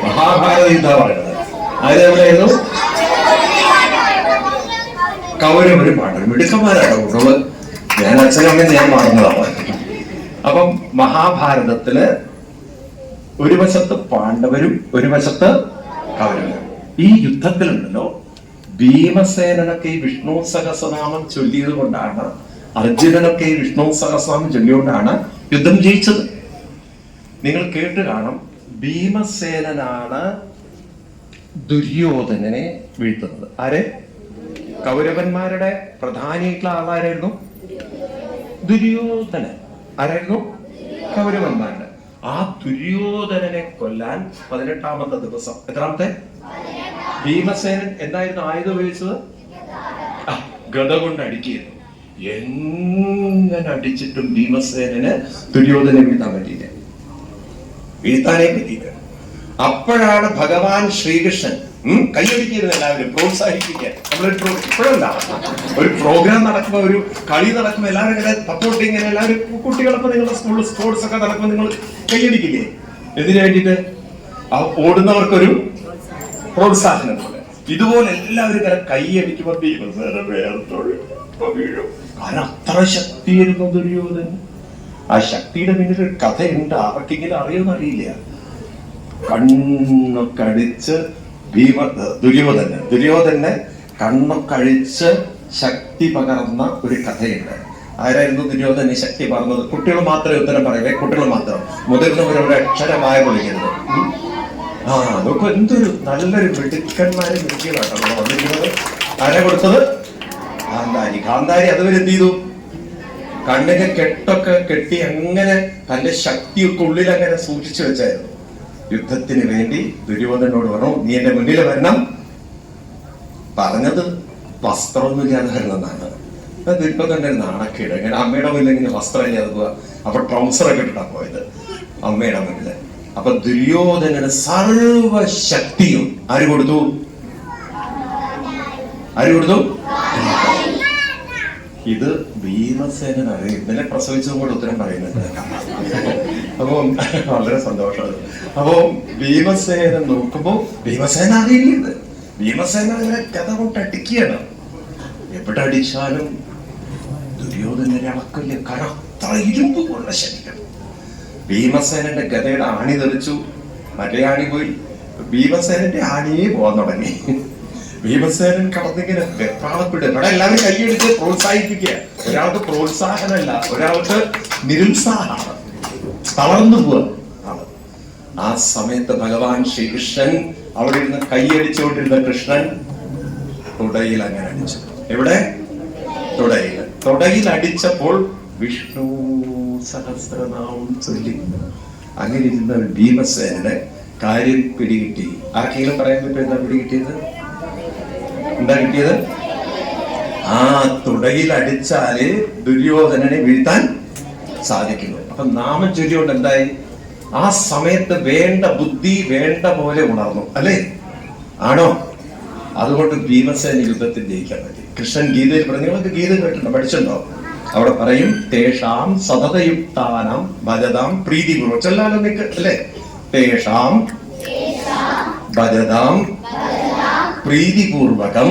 മഹാഭാരത യുദ്ധമാണ് പറയണത്. ആര് തമ്മിലായിരുന്നു? കൗരവരും പാണ്ഡവരും. മിടുക്കന്മാരാണ് കുട്ടികള്. ഞാൻ അച്ഛനും അമ്മയും ഞാൻ മറന്നതാണ്. അപ്പം മഹാഭാരതത്തില് ഒരു വശത്ത് പാണ്ഡവരും ഒരു വശത്ത് കൗരവരും. ഈ യുദ്ധത്തിലുണ്ടല്ലോ, ഭീമസേനൊക്കെ ഈ വിഷ്ണു സഹസ്രനാമം ചൊല്ലിയത് കൊണ്ടാണ്, അർജുനനൊക്കെ ഈ വിഷ്ണു സഹസ്രനാമം ചൊല്ലിയോണ്ടാണ് യുദ്ധം ജയിച്ചത്. നിങ്ങൾ കേട്ട് കാണും, ഭീമസേനനാണ് ദുര്യോധനനെ വീഴ്ത്തുന്നത്. ആരെ? കൗരവന്മാരുടെ പ്രധാനിയായിട്ടുള്ള ആളാരായിരുന്നു? ദുര്യോധനൻ. ആരായിരുന്നു? കൗരവന്മാരുടെ. ആ ദുര്യോധനനെ കൊല്ലാൻ 18ാമത്തെ ദിവസം, എത്രാമത്തെ? ഭീമസേനൻ എന്തായിരുന്നു ആയുധം ഉപയോഗിച്ചത്? ഗദ കൊണ്ട് അടിക്കുന്നു. എങ്ങനെ അടിച്ചിട്ടും ഭീമസേനന് ദുര്യോധനെ വീഴ്ത്താൻ പറ്റിയില്ല. വീഴ്ത്താനേ പറ്റിയില്ല. അപ്പോഴാണ് ഭഗവാൻ ശ്രീകൃഷ്ണൻ കൈയടിക്കുന്നത്, എല്ലാവരും പ്രോത്സാഹിപ്പിക്കാൻ. നമ്മളൊരു ഇപ്പോഴല്ല, ഒരു പ്രോഗ്രാം നടക്കുമ്പോ, ഒരു കളി നടക്കുമ്പോ എല്ലാവരും ഇങ്ങനെ സപ്പോർട്ട്, ഇങ്ങനെ എല്ലാവരും കുട്ടികളൊക്കെ നിങ്ങളുടെ സ്കൂളിൽ സ്പോർട്സ് ഒക്കെ നടക്കുമ്പോൾ നിങ്ങൾ കൈയടിക്കില്ലേ? എന്തിനു വേണ്ടിയിട്ട്? ഓടുന്നവർക്കൊരു പ്രോത്സാഹനം പോലെ. ഇതുപോലെ എല്ലാവരും ഇങ്ങനെ കൈയടിക്കുമ്പോൾ വീഴും. കാരണം അത്ര ശക്തിയായിരുന്നു ദുര്യോധനൻ. ആ ശക്തിയുടെ പിന്നിൽ ഒരു കഥയുണ്ട്. ആർക്കെങ്കിലും അറിയുമെന്നറിയില്ല. കണ്ണൊക്കെ അടിച്ച് ദുര്യോധനെ കണ്ണൊക്കെ അഴിച്ച് ശക്തി പകർന്ന ഒരു കഥയുണ്ട്. ആരായിരുന്നു ദുര്യോധന ശക്തി പകർന്നത്? കുട്ടികൾ മാത്രമേ ഉത്തരം പറയവേ, കുട്ടികൾ മാത്രം. മുതിർന്നവരുടെ അക്ഷരമായ വിളിക്കരുത്. നോക്കൂ, എന്തൊരു നല്ലൊരു മിടുക്കന്മാരെ മിടുക്കികളാട്ടോ നമ്മൾ വന്നിരിക്കുന്നത്. ആരാ കൊടുത്തത്? ഗാന്ധാരി. ഗാന്ധാരി അതുവരെ എന്ത് ചെയ്തു? കണ്ണിന് കെട്ടൊക്കെ കെട്ടി അങ്ങനെ തന്റെ ശക്തിയൊക്കെ ഉള്ളിൽ അങ്ങനെ സൂക്ഷിച്ചു വെച്ചായിരുന്നു. യുദ്ധത്തിന് വേണ്ടി ദുര്യോധനോട് പറഞ്ഞു, നീ എന്റെ മുന്നിൽ വരണം. പറഞ്ഞത് വസ്ത്രമൊന്നുമില്ലാതെ വരണമെന്നാണ്. ദുര്യോധനന്റെ നാണക്കേട്. ഇങ്ങനെ അമ്മയുടെ മുന്നിൽ ഇങ്ങനെ വസ്ത്രം ഇല്ലാതെ പോവാ. അപ്പൊ ട്രൗസറൊക്കെ ഇട്ടിട്ടാ പോയത് അമ്മയുടെ മുന്നില്. അപ്പൊ ദുര്യോധനന് സർവശക്തിയും ആര് കൊടുത്തു? ആര് കൊടുത്തു? ഇത് ഭീമസേനൻ അറിയാം. ഇന്നലെ പ്രസവിച്ചതും കൂടെ ഉത്തരം പറയുന്നുണ്ട്. അപ്പൊ വളരെ സന്തോഷമാണ്. അപ്പൊ ഭീമസേനൻ നോക്കുമ്പോ ഭീമസേന അറിയില്ല. ഭീമസേന അതിനെ കഥ കൊണ്ട് അടിക്കുകയാണ്. എവിടെ അടിച്ചാലും ദുര്യോധനരെ അളക്കില്ല. കനത്ത ഇരുമ്പ് പോലെ ശരീരം. ഭീമസേനന്റെ ഗതയുടെ ആണി തെറിച്ചു, മറ്റേ ആണി പോയി. ഭീമസേനന്റെ ആണിയെ പോകാൻ തുടങ്ങി. ഭീമസേനൻ കടന്നിങ്ങനെ വെപ്രാളപ്പെടുക. ഇവിടെ എല്ലാവരും കൈയെടുത്ത് പ്രോത്സാഹിപ്പിക്കുക. ഒരാൾക്ക് പ്രോത്സാഹനമല്ല, ഒരാൾക്ക് നിരുത്സാഹമാണ്, തളർന്നു പോവാണ്. ആ സമയത്ത് ഭഗവാൻ ശ്രീകൃഷ്ണൻ അവിടെ ഇരുന്ന് കൈയടിച്ചുകൊണ്ടിരുന്ന കൃഷ്ണൻ തുടയിൽ അങ്ങനെ അടിച്ചു. എവിടെ? തുടയിൽ. തുടയിൽ അടിച്ചപ്പോൾ വിഷ്ണു സഹസ്രനാമം ചൊല്ലി. അങ്ങനെ ഇരുന്ന ഭീമസേനന് കാര്യം പിടികിട്ടി. ആർക്കെങ്കിലും പറയാൻ പറ്റും എന്താ പിടികിട്ടിയത്? എന്താ കിട്ടിയത്? ആ തുടയിൽ അടിച്ചാല് ദുര്യോധനനെ വീഴ്ത്താൻ സാധിക്കുന്നു. അപ്പൊ നാമം ചൊല്ലിയോണ്ട് എന്തായി? ആ സമയത്ത് വേണ്ട ബുദ്ധി വേണ്ട പോലെ ഉണർന്നു, അല്ലേ? ആണോ? അതുകൊണ്ട് ഭീമസേന യുദ്ധത്തിൽ ജയിക്കാൻ പറ്റി. കൃഷ്ണൻ ഗീതയിൽ പറഞ്ഞു, നിങ്ങൾക്ക് ഗീത കേട്ടിട്ടുണ്ടോ? പഠിച്ചിട്ടുണ്ടോ? അവിടെ പറയും, തേഷാം സതതയുക്താനാം ഭജതാം പ്രീതിപൂർവ്വം. ചെല്ലാലോ നിക്ക്, അല്ലേ? തേഷാം ഭജതാം പ്രീതിപൂർവകം.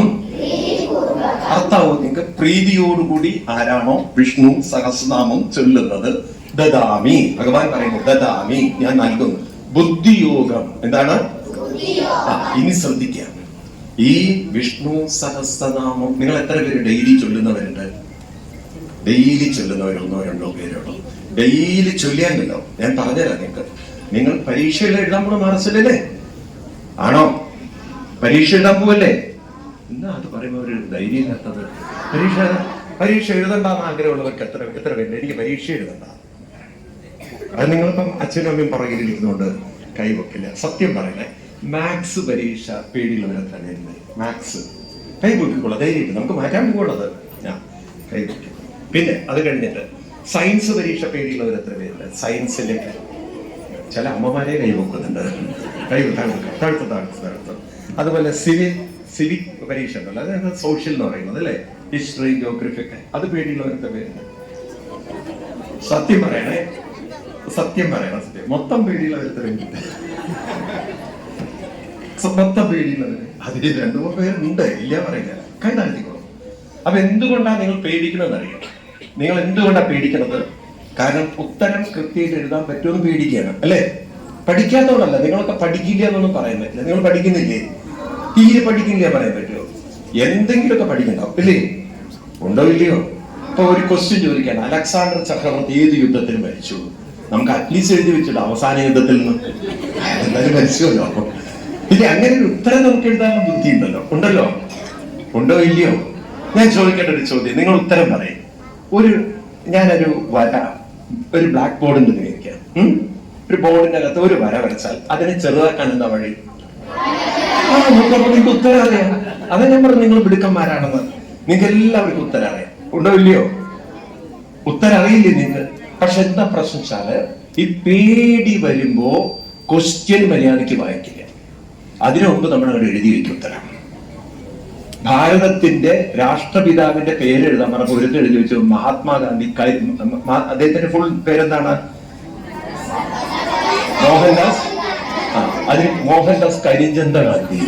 അർത്ഥാവും നിങ്ങൾക്ക് പ്രീതിയോടുകൂടി ആരാണോ വിഷ്ണു സഹസ്രനാമം ചൊല്ലുന്നത്, ദദാമി. ഭഗവാൻ പറയുന്നു, ദദാമി, ഞാൻ നൽകുന്നു. ബുദ്ധിയോഗം. എന്താണ്? ഇനി ശ്രദ്ധിക്കാം. ഈ വിഷ്ണു സഹസ്രനാമം നിങ്ങൾ എത്ര പേര് ഡെയിലി ചൊല്ലുന്നവരുണ്ട്? ഡെയിലി ചൊല്ലുന്നവർ 1-2 പേരുള്ളൂ. ഡെയിലി ചൊല്ലിയാലല്ലോ. ഞാൻ പറഞ്ഞുതരാം നിങ്ങൾക്ക്. നിങ്ങൾ പരീക്ഷയിൽ എഴുതാൻ പോണ മനസ്സിലല്ലേ? ആണോ? പരീക്ഷ എഴുതാൻ പോവല്ലേ? എന്നാ അത് പറയുമ്പോ ഒരു ധൈര്യം ഇല്ലാത്തത്. പരീക്ഷ എഴുതണ്ടെന്ന് ആഗ്രഹമുള്ളവർക്ക് എത്ര പേരുണ്ട്? എനിക്ക് പരീക്ഷ എഴുതണ്ട. അത് നിങ്ങളിപ്പം അച്ഛനും അമ്മയും പുറകിലിരിക്കുന്നുണ്ട് കൈവക്കില്ല. സത്യം പറയണേ, മാത്സ് പരീക്ഷ പേടിയുള്ളവരെത്ര പേരുണ്ട്? മാത്സ് കൈവക്കിക്കൊള്ള ധൈര്യം നമുക്ക് മാറ്റാൻ പോകുള്ളത്. ഞാൻ കൈവക്കും. പിന്നെ അത് കഴിഞ്ഞിട്ട് സയൻസ് പരീക്ഷ പേടിയുള്ളവരെത്ര പേരുണ്ട്? സയൻസിന്റെ ചില അമ്മമാരെ കൈവക്കുന്നുണ്ട്. താഴ്ത്ത്. അതുപോലെ സിവിക് പരീക്ഷ ഉണ്ടല്ലോ, അതായത് സോഷ്യൽ എന്ന് പറയുന്നത്, അല്ലേ? ഹിസ്റ്ററി, ജോഗ്രഫി ഒക്കെ. അത് പേടിയുള്ളവരൊക്കെ പേരുണ്ട്. സത്യം പറയണം. മൊത്തം പേടിയുള്ളവരൊക്കെ മൊത്തം പേടിയുള്ളവര് അതിൽ 2-3 പേരുണ്ട്. ഇല്ല പറയില്ല. കൈ താഴ്ത്തിക്കോളും. അപ്പൊ എന്തുകൊണ്ടാണ് നിങ്ങൾ പേടിക്കണമെന്ന് അറിയാം. നിങ്ങൾ എന്തുകൊണ്ടാണ് പേടിക്കുന്നത്? കാരണം ഉത്തരം കൃത്യമായിട്ട് എഴുതാൻ പറ്റുമെന്ന് പേടിക്കുകയാണ്, അല്ലേ? പഠിക്കാത്തതുകൊണ്ടല്ല. നിങ്ങളൊക്കെ പഠിക്കില്ല എന്നൊന്നും പറയാൻ പറ്റില്ല. നിങ്ങൾ പഠിക്കുന്നില്ലേ? തീരെ പഠിക്കില്ല പറയാൻ പറ്റുമോ? എന്തെങ്കിലുമൊക്കെ പഠിക്കണ്ടാവും, ഇല്ലേ? ഉണ്ടോ ഇല്ലയോ? ഇപ്പൊ ഒരു ക്വസ്റ്റ്യൻ ചോദിക്കാണ്, അലക്സാണ്ടർ ചക്രവർത്തി ഏത് യുദ്ധത്തിൽ മരിച്ചു? നമുക്ക് അറ്റ്ലീസ്റ്റ് എഴുതി വെച്ചിട്ട് അവസാന യുദ്ധത്തിൽ നിന്ന് എന്തായാലും മരിച്ചുവല്ലോ. ഇല്ലേ? അങ്ങനെ ഒരു ഉത്തരം നമുക്ക് എഴുതാനുള്ള ബുദ്ധി ഉണ്ടല്ലോ. ഉണ്ടോ ഇല്ലയോ? ഞാൻ ചോദിക്കേണ്ട ഒരു ചോദ്യം, നിങ്ങൾ ഉത്തരം പറയും. ഞാനൊരു വര ഒരു ബ്ലാക്ക് ബോർഡിൽ ഉപയോഗിക്കാം. ഒരു ബോർഡിന്റെ അകത്ത് ഒരു വര വരച്ചാൽ അതിനെ ചെറുതാക്കാൻ എന്താ വഴി? നിങ്ങൾക്ക് ഉത്തരം അറിയാം. അതെ ഞാൻ പറഞ്ഞു, നിങ്ങൾ മിടുക്കന്മാരാണെന്ന്. നിങ്ങൾക്ക് എല്ലാവർക്കും ഉത്തരം അറിയാം. ഉണ്ടോ ഇല്ലയോ? ഉത്തരം അറിയില്ലേ നിങ്ങൾക്ക്? പക്ഷെ എന്താ പ്രശ്നം വെച്ചാല്, ഈ പേടി വരുമ്പോ ക്വസ്റ്റ്യൻ മര്യാദയ്ക്ക് വായിക്കില്ല. അതിനു മുമ്പ് നമ്മൾ അവിടെ എഴുതി വെക്കും ഉത്തരം. ഭാരതത്തിന്റെ രാഷ്ട്രപിതാവിന്റെ പേര് എഴുതാൻ പറഞ്ഞപ്പോൾ ഒരുത്ത് എഴുതി വെച്ചു മഹാത്മാഗാന്ധി. അദ്ദേഹത്തിന്റെ ഫുൾ പേരെന്താണ്? മോഹൻദാസ്. അതിന് മോഹൻദാസ് കരിഞ്ചന്ത ഗാന്ധി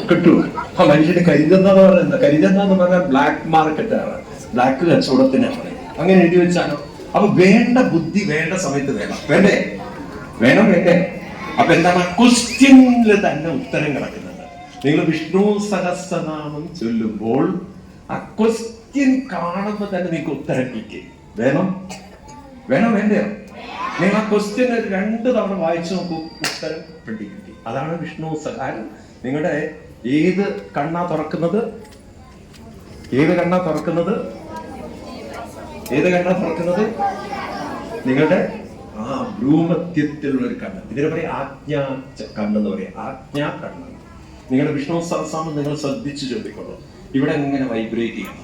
കിട്ടുക. ആ മനുഷ്യന് കരിഞ്ചന്ത എന്ന് പറയുന്നത്, കരിഞ്ചന്ത എന്ന് പറഞ്ഞാൽ ബ്ലാക്ക് മാർക്കറ്റാണ്, ബ്ലാക്ക് കച്ചവടത്തിനാണ്. അങ്ങനെ എഴുതി വെച്ചാലോ? അപ്പൊ വേണ്ട ബുദ്ധി വേണ്ട സമയത്ത് വേണ്ടേ? അപ്പൊ എന്താണ്? ക്വസ്റ്റ്യനിൽ തന്നെ ഉത്തരം കിടക്കുന്നുണ്ട്. നിങ്ങൾ വിഷ്ണു സഹസ്രനാമം ചൊല്ലുമ്പോൾ ആ ക്വസ്റ്റ്യൻ കാണുമ്പോൾ തന്നെ നിങ്ങൾക്ക് ഉത്തരം കിട്ടി. വേണ്ടയോ? നിങ്ങൾ ആ ക്വസ്റ്റ്യൻ 2 തവണ വായിച്ചു നോക്കൂ, ഉത്തരം കിട്ടി. അതാണ് വിഷ്ണു സഹായം. നിങ്ങളുടെ ഏത് കണ്ണാ തുറക്കുന്നത്? നിങ്ങളുടെ ഭ്രൂമധ്യത്തിലുള്ള ഒരു കണ്ണ്. ഇതിനെ പറയാം ആജ്ഞാ കണ്ണെന്ന് പറയാം. ആജ്ഞാ കണ്ണ്. നിങ്ങളുടെ വിഷ്ണു സഹസ്രനാമം നിങ്ങൾ ശ്രദ്ധിച്ചു ചോദിക്കുള്ളൂ. ഇവിടെ എങ്ങനെ വൈബ്രേറ്റ് ചെയ്യണം?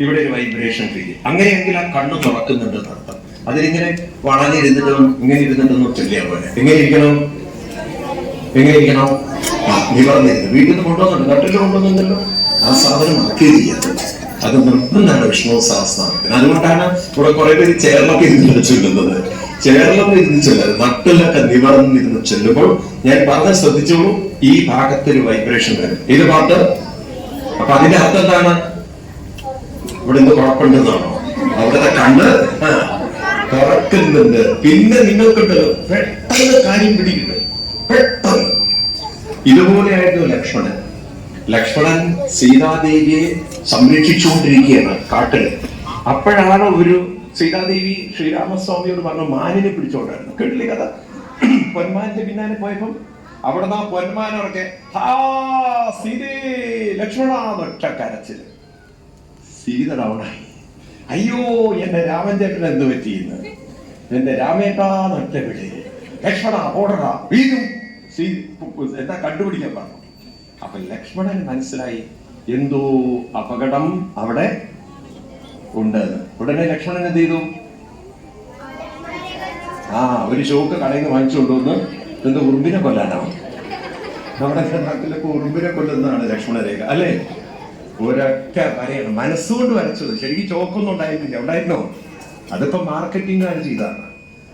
ഇവിടെ ഒരു വൈബ്രേഷൻ ഫീൽ ചെയ്യും. അങ്ങനെയെങ്കിൽ ആ കണ്ണ് തുറക്കുന്നുണ്ട് അർത്ഥം. അതിലിങ്ങനെ വളഞ്ഞിരുന്നിട്ടും ഇങ്ങനെ ഇരുന്നിട്ടൊന്നും ചൊല്ലിയാ പോലെ. എങ്ങനെ ഇരിക്കണം? നിവർന്നിരുന്നു. വീട്ടിൽ നിന്ന് കൊണ്ടുവന്നുണ്ട്, നട്ടിൽ കൊണ്ടുവന്നല്ലോ. ആ സാധനം ആക്കിയ ചെയ്യരുത്. അത് നിർബന്ധമാണ് വിഷ്ണു സഹസ്രനാമത്തിന്. അതുകൊണ്ടാണ് ഇവിടെ കുറെ പേര് ചേർന്നൊക്കെ ഇരുന്ന് ചൊല്ലുന്നത്. ചേർന്നൊക്കെ ഇരുന്ന് ചൊല്ലരുത്, നട്ടിലൊക്കെ നിവർന്നിരുന്ന് ചൊല്ലുമ്പോൾ ഞാൻ പറഞ്ഞ ശ്രദ്ധിച്ചോളൂ, ഈ ഭാഗത്തൊരു വൈബ്രേഷൻ വരും. ഏത് ഭാഗത്ത്? അപ്പൊ അതിന്റെ അർത്ഥം എന്താണ്? ഇവിടെ നിന്ന് കുഴപ്പമുണ്ടെന്നാണോ? അവിടുത്തെ കണ്ണ് തുറക്കുന്നുണ്ട്. പിന്നെ നിങ്ങൾക്കുണ്ടല്ലോ പെട്ടെന്ന് കാര്യം പിടിക്കുന്നു, പെട്ടെന്ന്. ഇതുപോലെയായിരുന്നു ലക്ഷ്മണൻ. ലക്ഷ്മണൻ സീതാദേവിയെ സംരക്ഷിച്ചുകൊണ്ടിരിക്കുകയാണ് കാട്ടില്. അപ്പോഴാണ് ഒരു സീതാദേവി ശ്രീരാമസ്വാമിയോട് പറഞ്ഞു മാനിനെ പിടിച്ചോണ്ടായിരുന്നു. കേട്ടില്ലേ കഥ? പൊന്മാന്റെ പിന്നാലെ പോയപ്പം അവിടെ നിന്ന് പൊന്മാനൊക്കെ സീതേ ലക്ഷ്മണ ഒറ്റ കരച്ചില്. സീത ഡൗണായി. അയ്യോ എന്റെ രാമൻ ചേട്ടൻ എന്ത് പറ്റിയെന്ന്. എന്റെ രാമേട്ടാന്നൊറ്റ വിളി. ലക്ഷ്മണ ഓടടാ വീണ്ടും എന്താ കണ്ടുപിടിക്കാൻ പറഞ്ഞു. അപ്പൊ ലക്ഷ്മണന് മനസ്സിലായി എന്തോ അപകടം അവിടെ ഉണ്ട്. ഉടനെ ലക്ഷ്മണൻ എന്ത് ചെയ്തു? ഒരു ചോക്ക് കടയിൽ നിന്ന് വാങ്ങിച്ചുകൊണ്ടുവന്ന് എന്തോ ഉറുമ്പിനെ കൊല്ലാനാവും. നമ്മുടെ നാട്ടിലൊക്കെ ഉറുമ്പിനെ കൊല്ലുന്നതാണ് ലക്ഷ്മണരേഖ അല്ലേ? ഒരൊറ്റ വരയാണ്, മനസ്സുകൊണ്ട് വരച്ചത്. ശരിക്കും ചോക്കൊന്നും ഉണ്ടായിരുന്നില്ല. ഉണ്ടായിരുന്നോ? അതിപ്പോ മാർക്കറ്റിംഗാണ് ചെയ്തതാണ്.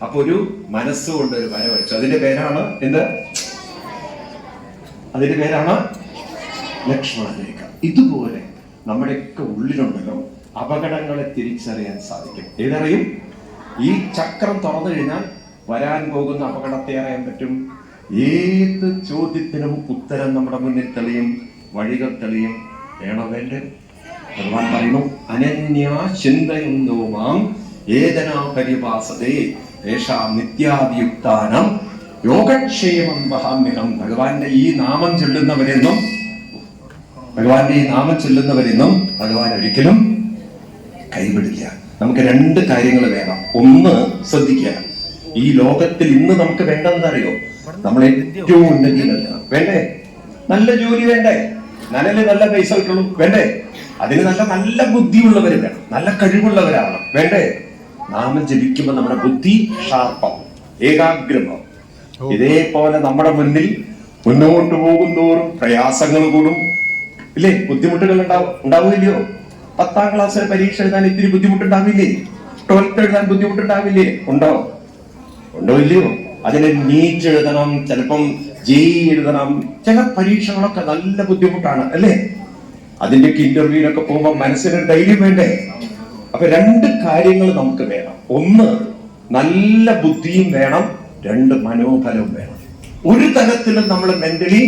അപ്പൊ ഒരു മനസ്സുകൊണ്ട് ഒരു വര വരച്ചു. അതിന്റെ പേരാണ് എന്ത്? അതിന്റെ പേരാണ് ലക്ഷ്മണരേഖ. ഇതുപോലെ നമ്മുടെയൊക്കെ ഉള്ളിലുണ്ടല്ലോ അപകടങ്ങളെ തിരിച്ചറിയാൻ സാധിക്കും. ഏതറിയും? ഈ ചക്രം തുറന്നു കഴിഞ്ഞാൽ വരാൻ പോകുന്ന അപകടത്തെ അറിയാൻ പറ്റും. ഏത് ചോദ്യത്തിനും ഉത്തരം നമ്മുടെ മുന്നിൽ തെളിയും, വഴികൾ തെളിയും. വേണോ വേണ്ടേ? ഭഗവാൻ പറയുന്നു, അനന്യാ ചിന്തയുണ്ടോ മാം ഏതനാ പരിഭാസതേ ഏഷാ നിത്യാഭിയുക്താനം യോഗക്ഷേമം വഹാമ്യഹം. ഭഗവാന്റെ ഈ നാമം ചൊല്ലുന്നവരെന്നും ഭഗവാൻ ഒരിക്കലും കൈവിടില്ല. നമുക്ക് രണ്ട് കാര്യങ്ങൾ വേണം. ഒന്ന് ശ്രദ്ധിക്കുക, ഈ ലോകത്തിൽ ഇന്ന് നമുക്ക് വേണ്ടെന്ന് അറിയോ? നമ്മൾ ഏറ്റവും ഉന്നതിയിലെത്തണം. വേണ്ടേ? നല്ല ജോലി വേണ്ടേ? നല്ല പൈസ കിട്ടണം വേണ്ടേ? അതിന് നല്ല ബുദ്ധിയുള്ളവർ വേണം, നല്ല കഴിവുള്ളവരാണ് വേണ്ടേ? നാമം ജപിക്കുമ്പോൾ നമ്മുടെ ബുദ്ധി ഷാർപ്പാവും, ഏകാഗ്രമാവും. ഇതേപോലെ നമ്മുടെ മുന്നിൽ മുന്നോട്ട് പോകുന്തോറും പ്രയാസങ്ങൾ കൂടും ഇല്ലേ? ബുദ്ധിമുട്ടുകൾ ഉണ്ടാവില്ലയോ? 10ാം ക്ലാസ്സിൽ പരീക്ഷ എഴുതാൻ ഇത്തിരി ബുദ്ധിമുട്ടുണ്ടാവില്ലേ? 12th എഴുതാൻ ബുദ്ധിമുട്ടുണ്ടാവില്ലേ? ഉണ്ടോ ഇല്ലയോ? അതിന് നീറ്റ് എഴുതണം, ചിലപ്പം ജെഇ എഴുതണം. ചില പരീക്ഷകളൊക്കെ നല്ല ബുദ്ധിമുട്ടാണ് അല്ലേ? അതിന്റെയൊക്കെ ഇന്റർവ്യൂവിനൊക്കെ പോകുമ്പോൾ മനസ്സിനൊരു ധൈര്യം വേണ്ടേ? അപ്പൊ രണ്ട് കാര്യങ്ങൾ നമുക്ക് വേണം. ഒന്ന് നല്ല ബുദ്ധിയും വേണം, രണ്ട് മനോബലവും വേണം. ഒരു തരത്തിലും നമ്മൾ മെന്റലി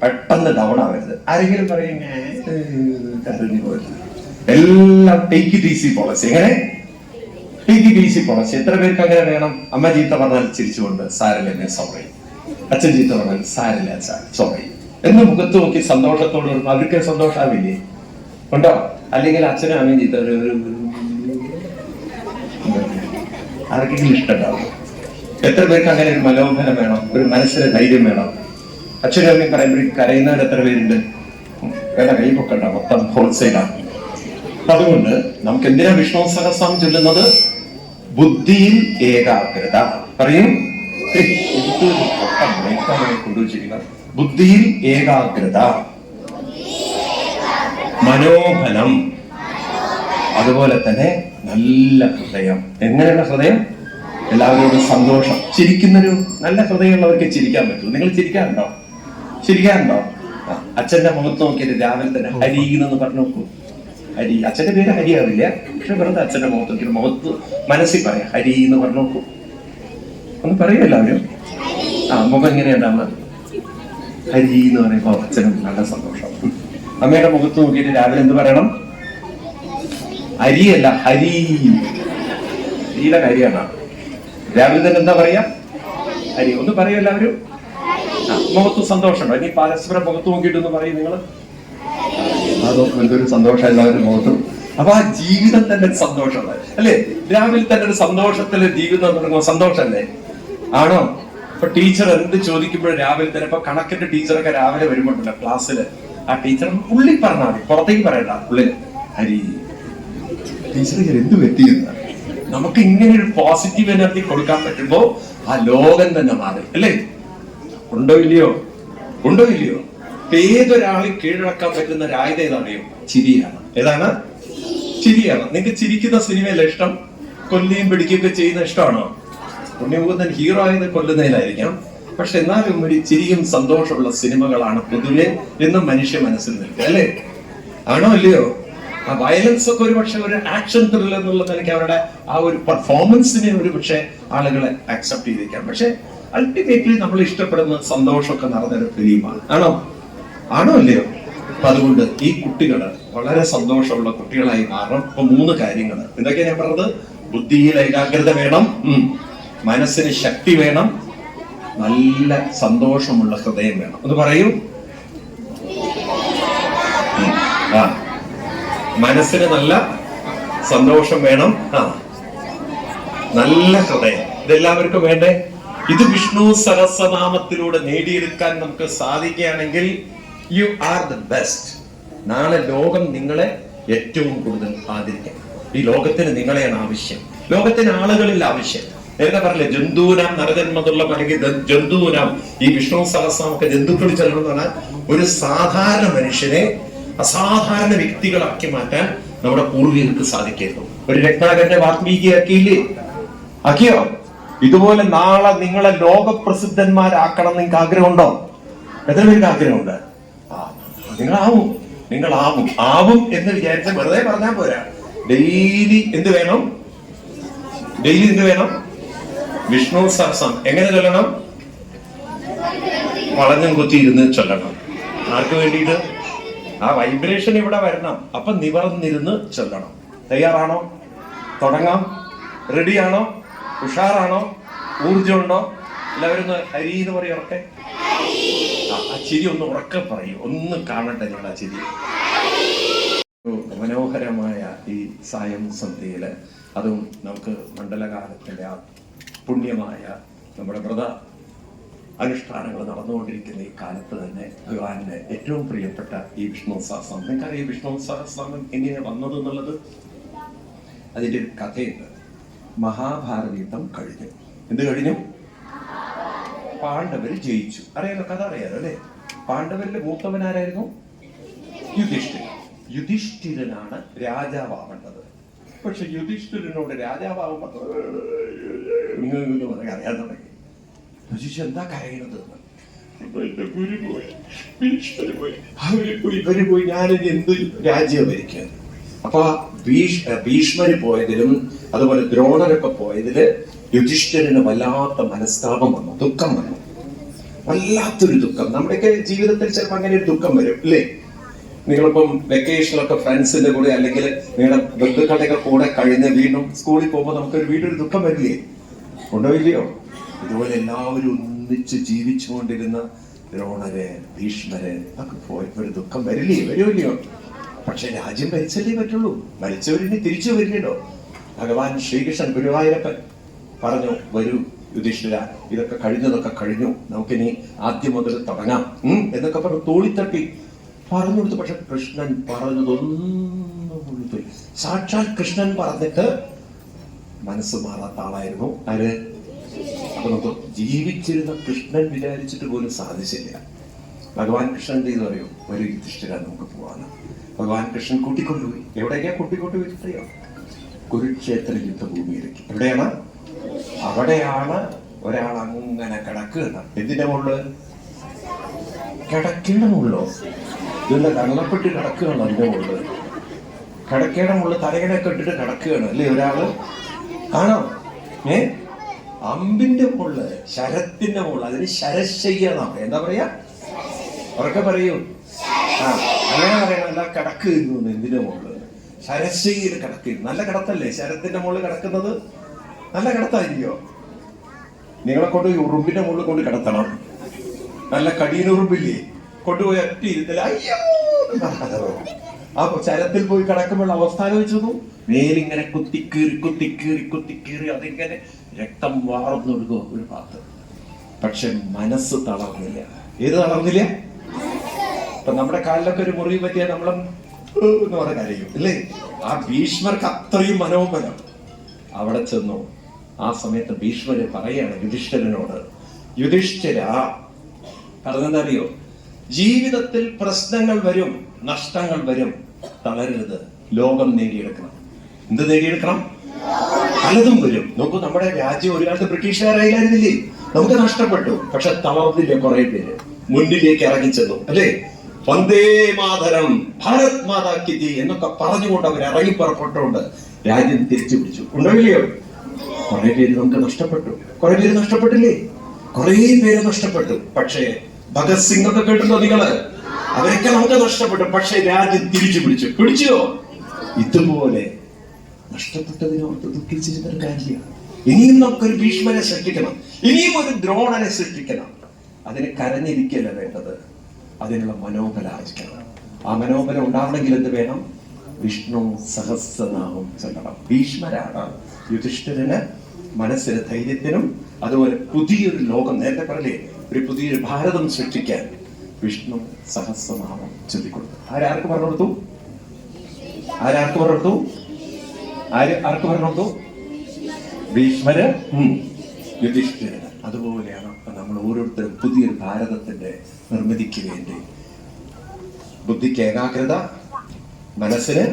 പെട്ടെന്ന് ഡൗൺ ആവരുത്. ആരെങ്കിലും പറയുന്നേ എല്ലാം ടേക്ക് ഇറ്റ് ഈസി പോളിസി. എങ്ങനെ ടേക്ക് ഇറ്റ് ഈസി പോളിസി? എത്ര പേർക്ക് അങ്ങനെ വേണം? അമ്മ ചീത്ത പറഞ്ഞാൽ ചിരിച്ചുകൊണ്ട് സാരല്ലേ സോറി, അച്ഛൻ ചീത്ത പറഞ്ഞാൽ സാരില്ല സോറി എന്ന് മുഖത്ത് നോക്കി സന്തോഷത്തോട് അവർക്ക് സന്തോഷാവില്ലേ? ഉണ്ടോ? അല്ലെങ്കിൽ അച്ഛനും അമ്മയും ചീത്ത ആർക്കെങ്കിലും ഇഷ്ടമുണ്ടാവും? എത്ര പേർക്ക് അങ്ങനെ ഒരു മനോബലം വേണം, ഒരു മനസ്സിന് ധൈര്യം വേണം? അച്ഛനും അമ്മയും പറയുമ്പോഴേക്കും കരയുന്നവർ എത്ര പേരുണ്ട്? വേണ്ട, കൈ പൊക്കണ്ട, മൊത്തം ഹോൾസെയിലാണ്. അതുകൊണ്ട് നമുക്ക് എന്തിനാ വിഷ്ണു സഹസ്രനാമം ചൊല്ലുന്നത്? ബുദ്ധിയിൽ ഏകാഗ്രത. പറയും, കൊണ്ടുവച്ചിരിക്കുക. ബുദ്ധിയിൽ ഏകാഗ്രത, മനോബലം, അതുപോലെ തന്നെ നല്ല ഹൃദയം. എങ്ങനെയുള്ള ഹൃദയം? എല്ലാവരോടും സന്തോഷം. ചിരിക്കുന്നൊരു നല്ല ഹൃദയമുള്ളവർക്ക് ചിരിക്കാൻ പറ്റും. നിങ്ങൾ ചിരിക്കാറുണ്ടോ? അച്ഛന്റെ മുഖത്ത് നോക്കിയിട്ട് രാവിലെ തന്നെ ഹരി എന്ന് പറഞ്ഞു നോക്കൂ. ഹരി, അച്ഛന്റെ പേര് ഹരിയാവില്ല, പക്ഷെ വെറുതെ അച്ഛന്റെ മുഖത്ത് നോക്കിയിട്ട് മുഖത്ത് മനസ്സിൽ പറയാം ഹരി എന്ന് പറഞ്ഞു നോക്കൂ. ഒന്ന് പറയൂ എല്ലാവരും. മുഖം എങ്ങനെയുണ്ടാവുക? ഹരി എന്ന് പറയുമ്പോ അച്ഛനും നല്ല സന്തോഷം. അമ്മയുടെ മുഖത്ത് നോക്കിയിട്ട് രാവിലെ എന്ത് പറയണം? ഹരിയല്ല, ഹരിയുടെ കാര്യമാണ്. രാവിലെ തന്നെ എന്താ പറയാ? ഹരി. ഒന്ന് പറയൂ എല്ലാവരും. മുഖത്ത് സന്തോഷമുണ്ടോ? ഇനി പരസ്പരം മുഖത്ത് നോക്കിയിട്ടൊന്ന് പറയും നിങ്ങൾ. അതോ എന്തൊരു സന്തോഷം എല്ലാവരും മുഖത്തും. അപ്പൊ ആ ജീവിതം തന്നെ ഒരു സന്തോഷമാണ് അല്ലേ? രാവിലെ തന്നെ ഒരു സന്തോഷത്തില് ജീവിതം തുടങ്ങുമ്പോൾ സന്തോഷല്ലേ? ആണോ? ഇപ്പൊ ടീച്ചർ എന്ത് ചോദിക്കുമ്പോഴും രാവിലെ തന്നെ, ഇപ്പൊ കണക്കിന്റെ ടീച്ചറൊക്കെ രാവിലെ വരുമ്പോണ്ടല്ലോ ക്ലാസ്സില്, ആ ടീച്ചർ ഉള്ളിൽ പറഞ്ഞാൽ മതി, പുറത്തേക്ക് പറയണ്ട. ഉള്ളിൽ ഹരി ടീച്ചർ എന്ത് പറ്റിയെന്ന് നമുക്ക് ഇങ്ങനെ ഒരു പോസിറ്റീവ് എനർജി കൊടുക്കാൻ പറ്റുമ്പോ ആ ലോകം തന്നെ മാറി, അല്ലേ? ഉണ്ടോ ഇല്ലയോ? ഉണ്ടോ ഇല്ലയോ? ഏതൊരാളെ കീഴടക്കാൻ പറ്റുന്ന ഒരു ആയുധം ഏതാണെയോ? ചിരിയാണ്. ഏതാണ്? ചിരിയാണ്. നിങ്ങൾക്ക് ചിരിക്കുന്ന സിനിമയല്ല ഇഷ്ടം? കൊല്ലുകയും പിടിക്കുകയൊക്കെ ചെയ്യുന്ന ഇഷ്ടമാണോ? പുണ്യമുകുന്ദൻ ഹീറോ ആയത് കൊല്ലുന്നതിലായിരിക്കാം, പക്ഷെ എന്നാലും ഒരു ചിരിയും സന്തോഷമുള്ള സിനിമകളാണ് പൊതുവെ എന്നും മനുഷ്യ മനസ്സിൽ നിൽക്കുക, അല്ലേ? ആണോ അല്ലയോ? ആ വയലൻസ് ഒക്കെ ഒരു പക്ഷെ ഒരു ആക്ഷൻ ത്രില്ലർ എന്നുള്ള നിലയ്ക്ക് അവരുടെ ആ ഒരു പെർഫോമൻസിനെ ഒരു പക്ഷെ ആളുകളെ അക്സെപ്റ്റ് ചെയ്തിരിക്കാം. പക്ഷെ അൾട്ടിമേറ്റ്ലി നമ്മൾ ഇഷ്ടപ്പെടുന്ന സന്തോഷമൊക്കെ നടന്നൊരു ഫിലിമാണ്. ആണോ? ആണോ അല്ലയോ? അപ്പൊ അതുകൊണ്ട് ഈ കുട്ടികള് വളരെ സന്തോഷമുള്ള കുട്ടികളായി മാറണം. ഇപ്പൊ 3 കാര്യങ്ങൾ എന്തൊക്കെയാ ഞാൻ പറഞ്ഞത്? ബുദ്ധിയിൽ ഏകാഗ്രത വേണം, മനസ്സിന് ശക്തി വേണം, നല്ല സന്തോഷമുള്ള ഹൃദയം വേണം. ഒന്ന് പറയൂ. മനസ്സിന് നല്ല സന്തോഷം വേണം, നല്ല ഹൃദയം. ഇതെല്ലാവർക്കും വേണ്ടേ? ഇത് വിഷ്ണു സഹസ്രനാമത്തിലൂടെ നേടിയെടുക്കാൻ നമുക്ക് സാധിക്കുകയാണെങ്കിൽ യു ആർ ദ ബെസ്റ്റ്. നാളെ ലോകം നിങ്ങളെ ഏറ്റവും കൂടുതൽ ആദരിക്കും. ഈ ലോകത്തിന് നിങ്ങളെയാണ് ആവശ്യം, ലോകത്തിന് ആളുകളിൽ ആവശ്യം. നേരത്തെ പറഞ്ഞില്ലേ, ജന്തുവിനാം നരജന്മതുള്ള അല്ലെങ്കിൽ ജന്തുവിനാം. ഈ വിഷ്ണു സഹസ്രനാമൊക്കെ ജന്തുക്കളിൽ ചെല്ലണമെന്നാണ്. ഒരു സാധാരണ മനുഷ്യനെ അസാധാരണ വ്യക്തികളാക്കി മാറ്റാൻ നമ്മുടെ പൂർവികർക്ക് സാധിക്കുന്നു. ഒരു രത്നാകരനെ വാൽമീകിയാക്കിയില്ലേ? ആക്കിയോ? ഇതുപോലെ നാളെ നിങ്ങളെ ലോകപ്രസിദ്ധന്മാരാക്കണം നിങ്ങൾക്ക് ആഗ്രഹമുണ്ടോ? എത്ര പേർക്ക് ആഗ്രഹമുണ്ട്? നിങ്ങളാവും ആവും എന്ന് വിചാരിച്ച വെറുതെ പറഞ്ഞാൽ പോരാ. ഡെയിലി എന്ത് വേണം? ഡെയിലി എന്ത് വേണം? വിഷ്ണു സഹസ്രം എങ്ങനെ ചൊല്ലണം? വളഞ്ഞും കുത്തി ഇരുന്ന് ചൊല്ലണം. ആർക്ക് വേണ്ടിയിട്ട്? ആ വൈബ്രേഷൻ ഇവിടെ വരണം. അപ്പൊ നിവർന്നിരുന്ന് ചൊല്ലണം. തയ്യാറാണോ? തുടങ്ങാം. റെഡിയാണോ? ഉഷാറാണോ? ഊർജമുണ്ടോ? എല്ലാവരും ഹരി എന്ന് പറയും ഉറക്കെ. ആ ചിരി ഒന്ന് ഉറക്കെ പറയൂ, ഒന്ന് കാണട്ടെ ഞങ്ങൾ ആ ചിരി. മനോഹരമായ ഈ സായം സന്ധ്യയില്, അതും നമുക്ക് മണ്ഡലകാലത്തിന്റെ ആ പുണ്യമായ നമ്മുടെ വ്രത അനുഷ്ഠാനങ്ങൾ നടന്നുകൊണ്ടിരിക്കുന്ന ഈ കാലത്ത് തന്നെ ഭഗവാന്റെ ഏറ്റവും പ്രിയപ്പെട്ട ഈ വിഷ്ണു സഹസ്രം. നിങ്ങൾക്കറിയാം ഈ വിഷ്ണു സഹസ്രം എങ്ങനെ വന്നത് എന്നുള്ളത്? അതിന്റെ ഒരു കഥയുണ്ട്. മഹാഭാരത യുദ്ധം കഴിഞ്ഞു. എന്ത് കഴിഞ്ഞു? പാണ്ഡവര് ജയിച്ചു. അറിയാലോ, കഥ അറിയാലോ അല്ലെ? പാണ്ഡവരിലെ മൂത്തവനാരായിരുന്നു? യുധിഷ്ഠിരൻ. യുധിഷ്ഠിരനാണ് രാജാവാവേണ്ടത്. പക്ഷെ യുധിഷ്ഠിരനോട് രാജാവാകുമ്പോ അറിയാൻ തുടങ്ങി. എന്താ കരയുന്നത്? ഇവര് പോയി ഞാനിനി എന്ത് രാജ്യം ഭരിക്കുക? അപ്പൊ ഭീഷ്മര് പോയതിലും അതുപോലെ ദ്രോണരൊക്കെ പോയതില് യുധിഷ്ഠിരന് വല്ലാത്ത മനസ്താപം വന്നു, ദുഃഖം വന്നു, വല്ലാത്തൊരു ദുഃഖം. നമ്മുടെയൊക്കെ ജീവിതത്തിൽ ചിലപ്പോൾ അങ്ങനെ ഒരു ദുഃഖം വരും, ഇല്ലേ? നിങ്ങളിപ്പം വെക്കേഷനൊക്കെ ഫ്രണ്ട്സിന്റെ കൂടെ അല്ലെങ്കിൽ നിങ്ങളുടെ ബന്ധുക്കളുടെയൊക്കെ കൂടെ കഴിഞ്ഞ് വീണ്ടും സ്കൂളിൽ പോകുമ്പോൾ നമുക്കൊരു വീടൊരു ദുഃഖം വരില്ലേ? ഉണ്ടോ ഇല്ലയോ? ഇതുപോലെ എല്ലാവരും ഒന്നിച്ച് ജീവിച്ചുകൊണ്ടിരുന്ന ദ്രോണര് ഭീഷ്മര് ഒക്കെ പോയപ്പോ ഒരു ദുഃഖം വരില്ലേ? വരുമല്ലയോ? പക്ഷെ രാജ്യം ഭരിച്ചല്ലേ പറ്റുള്ളൂ. ഭരിച്ചവരിനി തിരിച്ചു വരില്ലല്ലോ. ഭഗവാൻ ശ്രീകൃഷ്ണൻ ഗുരുവായൂരപ്പൻ പറഞ്ഞു, വരൂ യുധിഷ്ഠിര, ഇതൊക്കെ കഴിഞ്ഞതൊക്കെ കഴിഞ്ഞു, നമുക്കിനി ആദ്യം മുതൽ തുടങ്ങാം എന്നൊക്കെ പറഞ്ഞു തോളിത്തട്ടി പറഞ്ഞു കൊടുത്തു. പക്ഷെ കൃഷ്ണൻ പറഞ്ഞതൊന്നും സാക്ഷാൽ കൃഷ്ണൻ പറഞ്ഞിട്ട് മനസ്സ് മാറാത്ത ആളായിരുന്നു ആര്? അപ്പൊ നമുക്ക് ജീവിച്ചിരുന്ന കൃഷ്ണൻ വിചാരിച്ചിട്ട് പോലും സാധിച്ചില്ല. ഭഗവാൻ കൃഷ്ണൻ എന്ത് ചെയ്തു അറിയോ? ഒരു യുധിഷ്ഠിര നമുക്ക് പോവാണ്. ഭഗവാൻ കൃഷ്ണൻ കൂട്ടിക്കൊണ്ടുപോയി. എവിടേക്കാ കൂട്ടിക്കൊണ്ടുപോയി അറിയോ? കുരുക്ഷേത്ര യുദ്ധഭൂമിയിലേക്ക്. എവിടെയാണ്? അവിടെയാണ് ഒരാൾ അങ്ങനെ കിടക്കുകയാണ്. എന്തിന്റെ മുകളില്? കിടക്കയുടെ മുകളിലോ? ഇതിന്റെ കള്ളപ്പെട്ട് കിടക്കുകയാണ്. അതിന്റെ മുകളില് കിടക്കയുടെ മുകളിൽ തലകടയൊക്കെ ഇട്ടിട്ട് കിടക്കുകയാണ് അല്ലേ ഒരാള്? ആണോ? അമ്പിന്റെ മുകളില്, ശരത്തിന്റെ മുകളിൽ, അതിന് ശരശയ്യാണ്. എന്താ പറയാ? അവരൊക്കെ പറയൂ. അങ്ങനെ പറയണം. അല്ല കിടക്കുന്നു. എന്തിന്റെ മുകളില്? ശരശയ്യയിൽ കിടക്കുന്നു. നല്ല കിടത്തല്ലേ ശരത്തിന്റെ മുകളിൽ കിടക്കുന്നത്? നല്ല കിടത്തായിരിക്കോ? നിങ്ങളെ കൊണ്ട് ഉറുമ്പിന്റെ മുകളിൽ കൊണ്ട് കിടത്തണം. നല്ല കടീനുറുമ്പില്ലേ? കൊണ്ടുപോയി ഒറ്റ ഇരുത്തല. അയ്യോ, അപ്പൊ ശരത്തിൽ പോയി കിടക്കുമ്പോൾ അവസ്ഥ വെച്ചു. മേലിങ്ങനെ കുത്തിക്കീറി കുത്തിക്കീറി കുത്തിക്കീറി അതിങ്ങനെ രക്തം വാർന്നൊഴുകോ ഒരു ഭാഗത്ത്. പക്ഷെ മനസ്സ് തളർന്നില്ല. ഏത് തളർന്നില്ല? ഇപ്പൊ നമ്മുടെ കാലിലൊക്കെ ഒരു മുറിവ് പറ്റിയാൽ നമ്മളും എന്ന് പറഞ്ഞ കരയും, അല്ലേ? ആ ഭീഷ്മർക്ക് അത്രയും മനോബലം. അവിടെ ചെന്നു. ആ സമയത്ത് ഭീഷ്മര് പറയാണ് യുധിഷ്ഠിരനോട്, യുധിഷ്ഠിര, പറഞ്ഞെന്തറിയോ, ജീവിതത്തിൽ പ്രശ്നങ്ങൾ വരും, നഷ്ടങ്ങൾ വരും, തളരരുത്, ലോകം നേടിയെടുക്കണം. എന്ത് നേടിയെടുക്കണം? പലതും വരും. നോക്കൂ, നമ്മുടെ രാജ്യം ഒരു കാലത്ത് ബ്രിട്ടീഷുകാരായിരുന്നില്ലേ? നമുക്ക് നഷ്ടപ്പെട്ടു, പക്ഷെ തളർന്നില്ല. കുറെ പേര് മുന്നിലേക്ക് ഇറങ്ങിച്ചെന്നു, അല്ലേ? വന്ദേ മാതരം, ഭാരത് മാതാ കി ജയ് എന്നൊക്കെ പറഞ്ഞുകൊണ്ട് അവർ ഇറങ്ങി പുറപ്പെട്ടുകൊണ്ട് രാജ്യം തിരിച്ചു പിടിച്ചു. ഉണ്ടോ? കുറെ പേര് നമുക്ക് നഷ്ടപ്പെട്ടു. കുറെ പേര് നഷ്ടപ്പെട്ടില്ലേ? കുറെ പേര് നഷ്ടപ്പെട്ടു. പക്ഷേ ഭഗത് സിംഗ് ഒക്കെ കേട്ടിട്ടുണ്ടോ നിങ്ങള്? അവരൊക്കെ നമുക്ക് നഷ്ടപ്പെട്ടു, പക്ഷെ രാജ്യം തിരിച്ചു പിടിച്ചോ? ഇതുപോലെ നഷ്ടപ്പെട്ടതിനോർത്ത് ദുഃഖിച്ചിരുന്നൊരു കാര്യമാണ്. ഇനിയും നമുക്കൊരു ഭീഷ്മനെ സൃഷ്ടിക്കണം, ഇനിയും ഒരു ദ്രോണനെ സൃഷ്ടിക്കണം. അതിന് കരഞ്ഞിരിക്കല്ല വേണ്ടത്, അതിനുള്ള മനോബലം ആർജിക്കണം. ആ മനോബലം ഉണ്ടാവണമെങ്കിൽ എന്ത് വേണം? വിഷ്ണു സഹസ്രനാമം ചൊല്ലണം. ഭീഷ്മരാണ് യുധിഷ്ഠിരന് മനസ്സിന് ധൈര്യത്തിനും അതുപോലെ പുതിയൊരു ലോകം, നേരത്തെ പറയലേ, ഒരു പുതിയൊരു ഭാരതം സൃഷ്ടിക്കാൻ വിഷ്ണു സഹസ്രനാമം ചൊല്ലിക്കൊടുത്തു. ആർക്ക് പറഞ്ഞു കൊടുത്തു? ആർക്ക് പറഞ്ഞു കൊടുത്തു? ഭീഷ്മര്, യുധിഷ്ഠിരന്. അതുപോലെയാണ് നമ്മൾ ഓരോരുത്തരും പുതിയൊരു ഭാരതത്തിന്റെ നിർമ്മിതിക്ക് വേണ്ടി ബുദ്ധിക്ക് ഏകാഗ്രത, മനസ്സിന്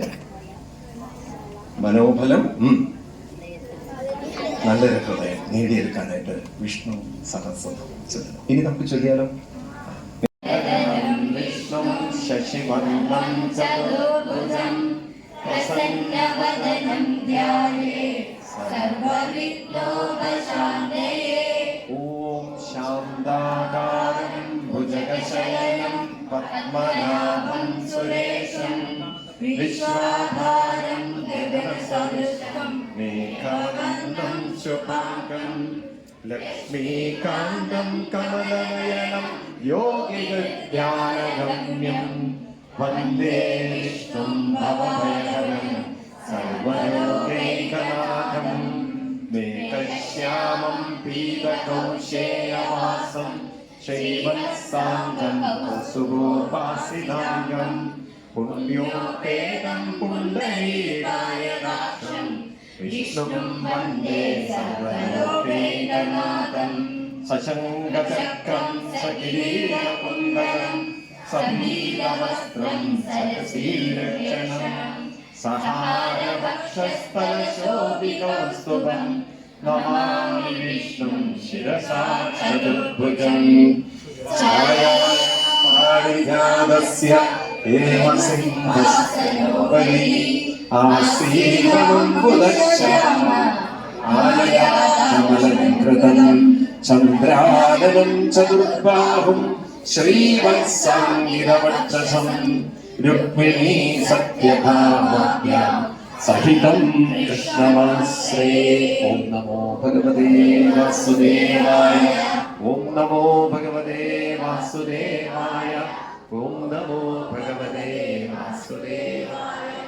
മനോബലം, നല്ലൊരു ഹൃദയം നേടിയെടുക്കാനായിട്ട് വിഷ്ണു സഹസ്രനാമം ചൊല്ലണം. ഇനി നമുക്ക് ചൊല്ലിയാലോ? വിഷ്ണു ശശിവർണം ചതുർഭുജം പ്രസന്നവദനം ധ്യായേത് സർവവിഘ്നോപശാന്തയേ. ഓം ശാന്താകാരം ഭുജഗശയനം പദ്മനാഭം സുരേശം വിശ്വാധാരം ഗഗനസദൃശം മേഘാനന്ദം ശുഭാംഗം ലക്ഷ്മീകാന്തം കമലനയനം യോഗിധ്യാനഗമ്യം വന്ദേ വിഷ്ണും ഭവഭയഹരം സർവലോകൈകനാഥം മേഘശ്യാമം പീതകൗശേയവാസം ശൈവത്സാംഗം സുഗോപാസിതാംഗം പുണ്യോപേതം പുണ്ഡരീകായനാഥം വിഷ്ണും വന്ദേ സർവലോകൈകനാഥം സശങ്കചക്രം സകിരീടകുണ്ടലം സംഗീതവസ്ത്രം സരസീലക്ഷണം സഹാരവക്ഷസ്ഥലശോഭിതോസ്തുഭം നമാമി വിഷ്ണും ശിരസാ ചതുർഭുജം ഛായാപാരിജാതസ്യ ഏവ സിംഹസ്യോപരി ആസീനമുദ്ദശ്യാമ ആലയാമലംകൃതം ചന്ദ്രാനനം ചതുർബാഹും ശ്രീവത്സാംഗിരവക്ഷസം രുക്മിണീ സത്യഭാമാഭ്യാം സഹിതം കൃഷ്ണമാശ്രേ. ഓം നമോ ഭഗവതേ വാസുദേവായ. ഓം നമോ ഭഗവതേ വാസുദേവായ. ഓം നമോ ഭഗവതേ വാസുദേവായ.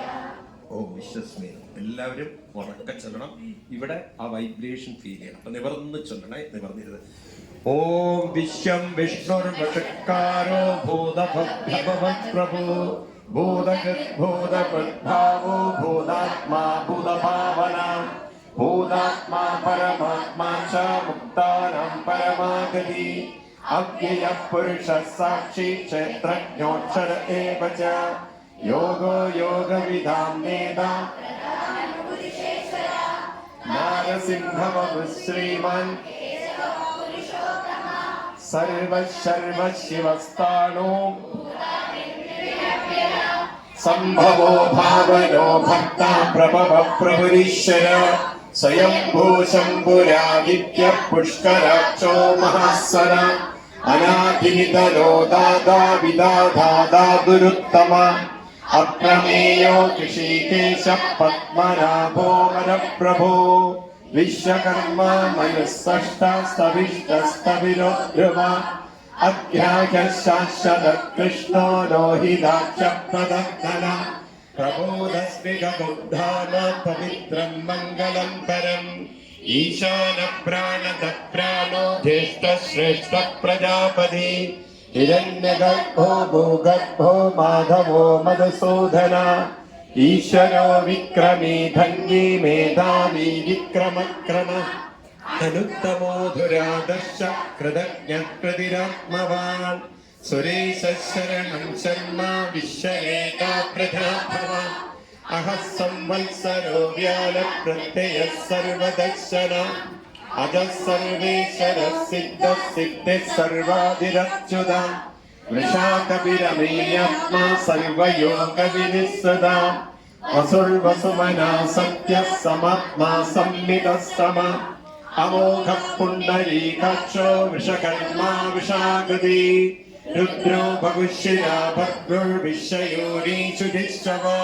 ഓം വിശ്വസ്മി. എല്ലാവരും ഉറക്കെ ചൊല്ലണം. ഇവിടെ ആ വൈബ്രേഷൻ ഫീൽ ചെയ്യണം. അപ്പൊ നിവർന്ന് ചൊല്ലണേ, നിവർന്നിരുത്. ഓം വിശ്വം വിഷ്ണുർവഷക്കാരോ ഭൂതഭവത് പ്രഭു ഭൂതകൃദ്ഭൂതകൃദ്ഭാവോ ഭൂതാത്മാ ഭൂതഭാവന ഭൂതാത്മാ പരമാത്മാ ച മുക്താനാം പരമാഗതി അവ്യയ പുരുഷ സാക്ഷി ക്ഷേത്രജ്ഞോക്ഷര ഏവ ച യോഗോ യോഗവിദാം നേതാ നാരസിംഹവ ശ്രീമാൻ സർവശിവസ്ഥാണോ സംഭവോ ഭാവനോ ഭക്ത പ്രഭവ പ്രഭുരീശ്വര സ്വയംഭൂ ശംഭുരാദിത്യ പുഷ്കരാക്ഷോ മഹാസ്വര അനാധിനിതരോ ദാദാ വിദാധാദാദുരുത്തമ അപ്രമേയോ ഋഷികേശ പത്മനാഭോ മനഃപ്രഭോ വിശ്വകർമ്മ മനഃസഷ്ടസ്തവിഷ്ടസ്തവിരോ ധ്രുവ അധ്യായ ശാശ്വത കൃഷ്ണോ ലോഹിതാക്ഷ പ്രദഗ്ധന പ്രബോധസ്മികബുദ്ധാന പവിത്രം മംഗളം പരം ഈശാന പ്രാണത പ്രാണോ ജ്യേഷ്ഠ ശ്രേഷ്ഠ പ്രജാപതി ഹിരണ്യഗർഭോ ഭൂഗർഭോ മാധവോ മധുസൂദന ഈശ്വരോ വിക്രമീ ധന്വീ മേധാവീ വിക്രമക്രമ അനുത്തമോ ധുരാദർശ കൃതജ്ഞപ്രതിരാത്മവാൻ സുരേശ ശരണം ശർമ്മ വിശ്വരേഖാ പ്രജാഭവ അഹഃ സംവത്സരോ വ്യാല പ്രത്യയ സർവദർശന അജഃ സർവേശ്വര സിദ്ധ സിദ്ധി സർവാധിരച്യുത വൃഷാകപിരമേയാത്മാ സർവയോഗ വിനിസ്സത വസുർവസുമനാ സത്യ സമാത്മാ സംവിതഃ സമ അമോഘ പുണ്ഡരീകാക്ഷോ വൃഷകർമാ വിഷാഗതി രുദ്രോ ഭവിഷ്യയാ ഭദ്രുർവിശ്വയോനീശുജിശ്വവോ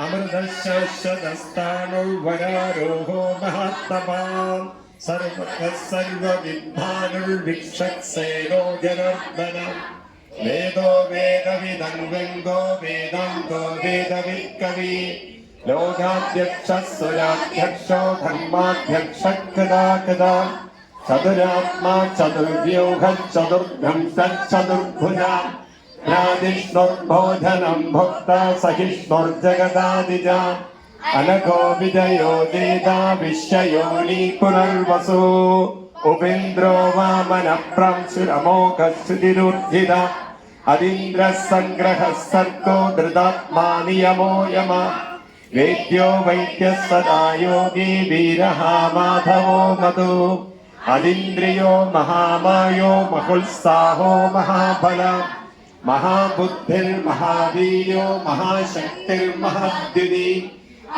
അമൃതശ്ശതസ്ഥാണുർവരാരോഹോ മഹാത്മവാൻ സർവവിദ്ധാനുർവിക്ഷക്സേനോ ജനാർദ്ദന വേദോ വേദവിദം വ്യംഗോ വേദാന്തോ വേദവിത്കവി ലോകാധ്യക്ഷസുരാധ്യക്ഷോ ധർമാധ്യക്ഷ കഥാ കഥാ ചതുരാത്മാ ചതുർവ്യൂഹ ചതുർഭംശ ചതുർഭുജ രാജിഷ്ണുർഭോജനം ഭുക്ത സഹിഷ്ണുർജഗദാദിജ അനഘോ വിജയോ ദേദാ വിശ്വയോനി പുനർവസു ഉപേന്ദ്രോ വാമന പ്രാംശുരമോഘശ്രുതിരുർജിത അതീന്ദ്ര സംഗ്രഹ സർഗോ ധൃതാത്മാ നിയമോ യമ വേദ്യോ വൈദ്യ സദാ യോഗി വീരഃ മാധവോ മധു അതീന്ദ്രിയോ മഹാമായോ മഹുത്സാഹോ മഹാബല മഹാബുദ്ധിർമഹാവീര്യോ മഹാശക്തിർമഹാദ്യുതി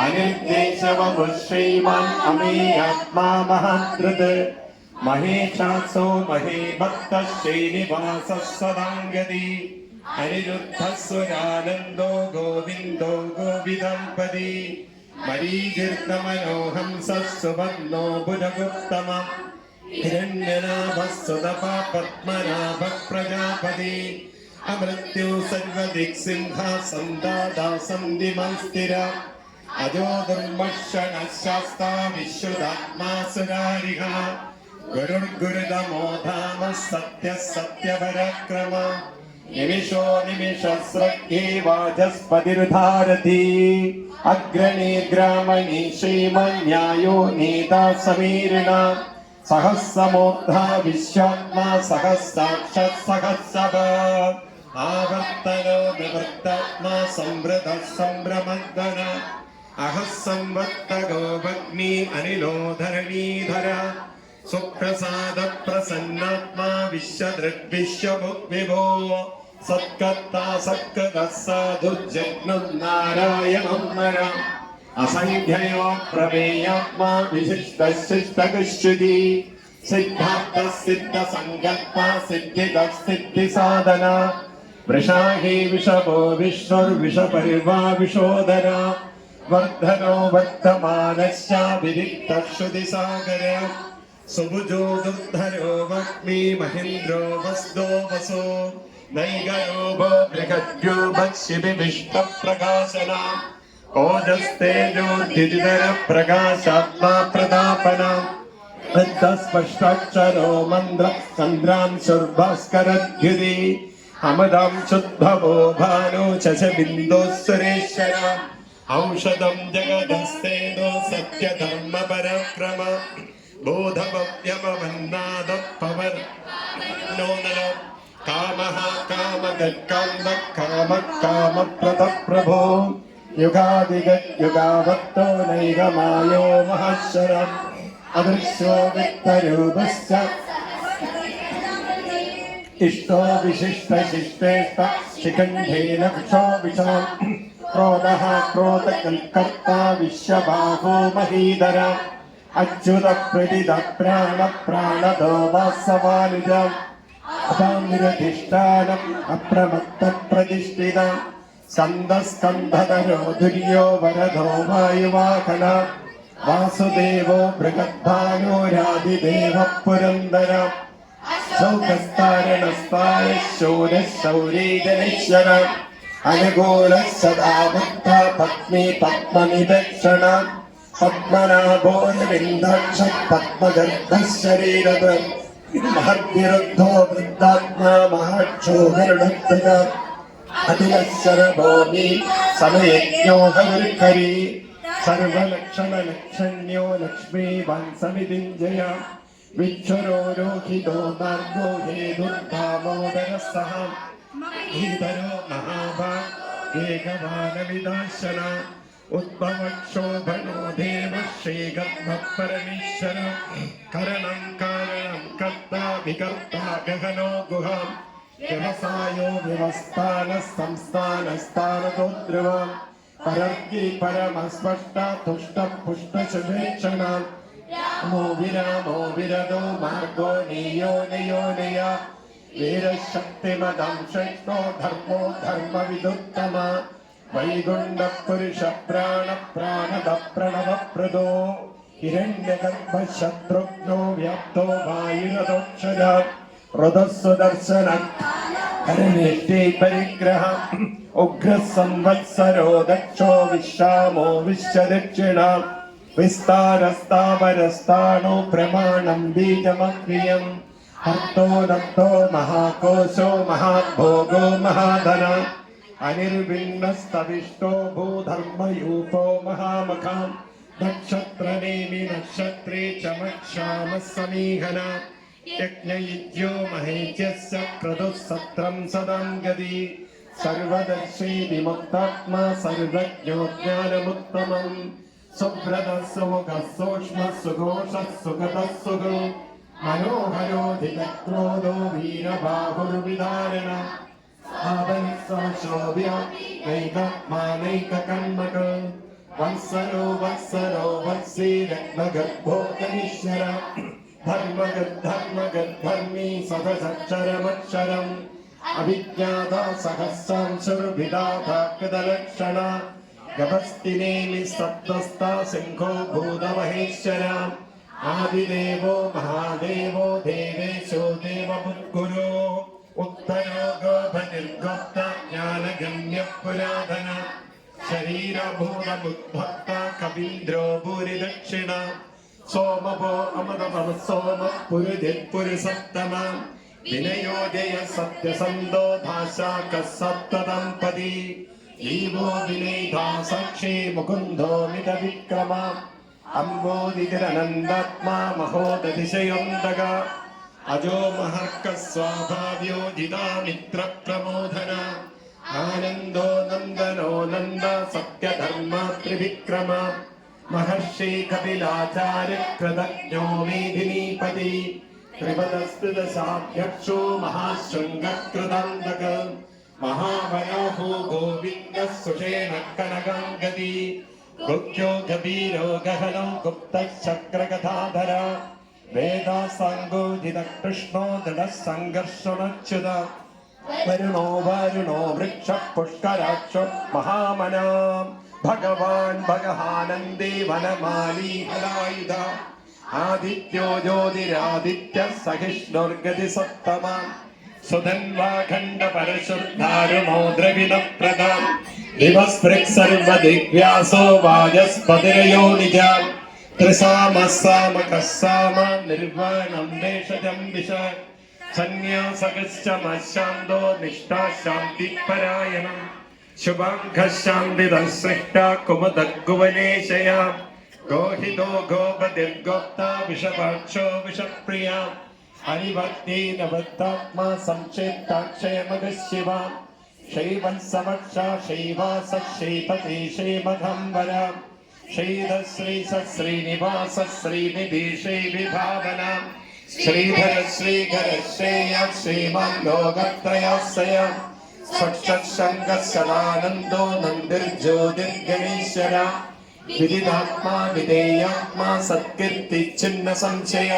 അനിർദേശവമു ശ്രീമാൻ അമേയാത്മാ മഹാദ്രുത് മഹേശാസോ മഹേഭക്ത ശ്രീനിവാസ സദാംഗതി അനിരുദ്ധസ്വരാനന്ദോ ഗോവിന്ദോ ഗോവിദംപതി മരീചിർഗമനോഹംസ സുവർണോ ബുധഗുപ്തമ ഹിരണ്യനാഭസ്വതപ പത്മനാഭ പ്രജാപതി അമൃത്യു സർവദിക്സിംഹാസന്ദാസന്ദിമംസ്ഥിര അജോ ദുർമക്ഷണശാസ്താ വിശ്രുതാത്മാസുരാരിഹ ഗുരുർഗുരുതമോ ധാമ സത്യ സത്യപരാക്രമ നിമിഷോ നിമിഷസ്രഗ്ഗേ വാചസ്പതിരുധാരതി അഗ്രണീ ഗ്രാമണീ ശ്രീമന്യായോ നീതാ സമീരിണ സഹസ്രമൂർധാ വിശ്വാത്മാ സഹസ്രാക്ഷ സഹസ്രവ ആവർത്തനോ വിവർത്താത്മാ സംവൃത സംഭ്രമദ്വന അഹഃ സംവത്തഗോ ഭഗ്നി അനിലോധരണീധര സുപ്രസാദ പ്രസന്നാത്മാ വിശ്വദൃഗ്വിശ്വഭുഗ്വിഭോ സത്കർത്താ സത്കൃതഃ സാധുജഗ്നുർനാരായണം നര അസംഖ്യയോ പ്രമേയാത്മാ വിശിഷ്ടശിഷ്ടകശ്രുതി സിദ്ധാർത്ഥ സിദ്ധ സങ്കൽപ്പ സിദ്ധിത സിദ്ധി സാധന വൃഷാഹി വിഷഭോ വിഷ്ണുർവിഷപരിവാ വിഷോദര വർദ്ധനോ വർദ്ധമാനശ്ച വിരിക്തശ്രുതി സാഗര സുഭുജോ ദുർധരോ വഗ്മി മഹേന്ദ്രോ വസ്തോ വസോ നൈഗരോഭോ ബൃഹദ്യോ ഭക്ഷിഭി വിഷ്ടപ്രകാശന ഓജസ്തേജോ ദ്വിതിധര പ്രകാശാത്മാ പ്രതാപന സ്പഷ്ടാക്ഷരോ മന്ത്രഃ ചന്ദ്രാംശുർഭാസ്കരദ്യുതി അമൃതം ശുദ്ധവോ ഭാനോ ശശബിന്ദോ സുരേശ്വര ഔഷധം ജഗദസ്തേജോ സത്യധർമ്മ പരാക്രമ ബോധഭവ്യമവന്നാദ പവർ നോനല കാമഃ കാമഗത്കാന്ത കാമ കാമപ്രദ പ്രഭോ യുഗാദിഗയുഗാവത്തോ നൈകമായോ മഹശ്വരം അദൃശ്യോ വിത്തരൂപശ്ച ഇഷ്ടോ വിശിഷ്ടശിഷ്ടേഷ്ട ശിഖണ്ഡേന വിഷോ വിഷോ ക്രോധഃ ക്രോധകൽക്കർത്താ വിശ്വബാഹോ മഹീധര അച്യുത പ്രതിത പ്രാണ പ്രാണദോ വാസവാനുജ അപാനിരധിഷ്ഠാനം അപ്രമത്ത പ്രതിഷ്ഠിത സ്കന്ധസ്കന്ധധരോ ദുര്യോ വരദോ വായുവാഹന വാസുദേവോ ബൃഹദ്ഭാനോ രാതിദേവ പുരന്ദര ശൗകസ്താരണസ്തായ ശൂരശൗരീ ജനേശ്വര അനുകൂല സദാഭക്ത പത്നി പത്മനിദക്ഷണ പത്മനാഭോരവിന്ദാക്ഷ അതിലക്ഷരഭൂമി സമയജ്ഞോ ഹരിക്കരി സർവലക്ഷണലക്ഷണ്യോ ലക്ഷ്മീവാൻ സമിതിഞ്ജയ വിക്ഷരോ രോഹിതോ മാർഗോ ഹേതുർദാമോദരസഹ ഈതരോ മഹാഭാ ഏകവാനവിദാശന ഉദ്ഭവക്ഷോഭണോ ദേവ ശ്രീഗർഭപരമീശ്വര കരണം കാരണം കർത്ത വികർത്ത ഗഹനോ ഗുഹാം വ്യവസായോ വ്യവസ്ഥാന സംസ്ഥാനസ്ഥാനതോദ്രവാം പരർഗി പരമസ്പഷ്ട തുഷ്ട പുഷ്ട ശുഭേക്ഷണ രാമോ വിരദോ മാർഗോ നിയോനയോനയ വീരശക്തിമദം ശ്രേഷ്ഠോ ധർമ്മോ ധർമ്മവിദുത്തമ വൈകുണ്ഠ പുരുഷ പ്രാണദ പ്രണവപ്രദോ ഹിരണ്യഗർഭശത്രുഘ്നോ വ്യാപ്തോ വായുരദോക്ഷര ഹൃദസ്വദർശന ഹരനേഷ്ടേ പരിഗ്രഹ ഉഗ്രസംവത്സരോ ദക്ഷോ വിശ്രാമോ വിശ്വദക്ഷിണ വിസ്താരസ്ഥാവരസ്ഥാണോ പ്രമാണം ബീജമക്രിയം ഹർത്തോ ദത്തോ മഹാകോശോ മഹാഭോഗോ മഹാധന അനിർഭിന്നസ്തവിഷ്ടോ ഭൂധർമ്മയൂപോ മഹാമഖാം നക്ഷത്രനേമി നക്ഷത്രേ ചമക്ഷാമ സമീഹന യജ്ഞയിജ്യോ മഹേജ്യസ്യ ക്രതുസത്രം സദാം ഗതി സർവദർശി വിമുക്താത്മാ സർവജ്ഞോ ജ്ഞാനമുത്തമം സുബ്രത സുമുഖ സൂക്ഷ്മ സുഘോഷ സുഗത സുഗോ മനോഹരോധിക്രോധോ വീരബാഹുർവിധാരണ നൈകമാനൈകകന്മക വത്സരോ വത്സീ രത്നഗർഭോധീശ്വര ധർമ്മഗദ്ധർമ്മീ സഹസക്ഷരമക്ഷരം അവിജ്ഞാത സഹസ്രാംശുർവിദാധാകൃതലക്ഷണ ഗഭസ്തിനേമി സപ്തസ്ഥ സിംഹോ ഭൂതമഹേശ്വര ആദിദേവോ മഹാദേവോ ദേവേശോ ദേവമുദ്ഗുരോ ഉത്തരോ ഗോഭനിർഗോപ്ത ജ്ഞാനഗമ്യ പുരാതന ശരീരഭൂതമുദ്ഭക്ത കവീന്ദ്രോ ഭൂരിദക്ഷിണ സോമപോ അമൃതമ സോമ പുരുസപ്തമ വിനയോജയ സത്യസന്ധോ ഭാഷാക സപ്തദംപതി ജീവോ വിനൈധാ സാക്ഷി മുകുന്ദോ മിത വിക്രമ അംബോധിരനന്ദാത്മാ മഹോദതിശയോന്തക അജോ മഹർക്ക സ്വാഭാവ്യോ ജിതാമിത്ര പ്രമോദന ആനന്ദോ നന്ദനോ നന്ദ സത്യധർമ്മ ത്രിവിക്രമ മഹർഷി കപിലാചാര്യ കൃതജ്ഞോ മേദിനീപതി ത്രിപദസ്തുതസാധ്യക്ഷോ മഹാശൃംഗകൃതാന്തക മഹാവരാഹോ ഗോവിന്ദ സുഷേണ കനകാംഗതി ഗുപ്യോ ഗഭീരോ ഗഹനോ ഗുപ്ത ചക്രകഥാധര വേദാസാംഗോജിത കൃഷ്ണോ ദൃഢ സംഘർഷണച്യുത വരുണോ വൃക്ഷ പുഷ്കരാക്ഷോ മഹാമനാം ഭഗവാൻ ഭഗഹാനന്ദേ വനമാലീ ഫലായുധ ആദിത്യോ ജ്യോതിരാദിത്യ സഹിഷ്ണുർഗതി സത്തമ സുധന്വാഖണ്ഡ പരശുദ്ധാരുമോ ദ്രവിണപ്രദാം ദിവസ്പൃക് സർവദിഗ്വ്യാസോ വാജസ്പതിരയോ നിജാം ത്രിസാമസാമകസാമ നിർവാണം ദേശജം വിശ സന്യാസകശ്ചമശാന്തോ നിഷ്ഠാശാന്തിപരായണം ശുഭാംഗശാന്തിദശ്രേഷ്ഠ കുമുദഗ്ഗുവനേശയ ഗോഹിതോ ഗോപതിർഗോപ്ത വിഷപാക്ഷോ വിഷപ്രിയ ഹരിഭക്തി നവത്താത്മാ സംക്ഷേപ്താക്ഷയമഗശിവ ശൈവത്സമക്ഷ ശൈവാസ ശൈപതി ശൈമഘംബര ശ്രീധശ്രീ ശ്രീനിവാസ ശ്രീനിധി ശ്രീവിഭാവന ശ്രീധര ശ്രീധര ശ്രേയ ശ്രീമാൻ ലോകത്രയാശ്രയ സ്വക്ഷംഗ സദാനന്ദോ നന്ദിർജ്യോതിർഗണീശ്വര വിദിതാത്മാ വിധേയാത്മാ സത്കീർത്തി ചിന്ന സംശയ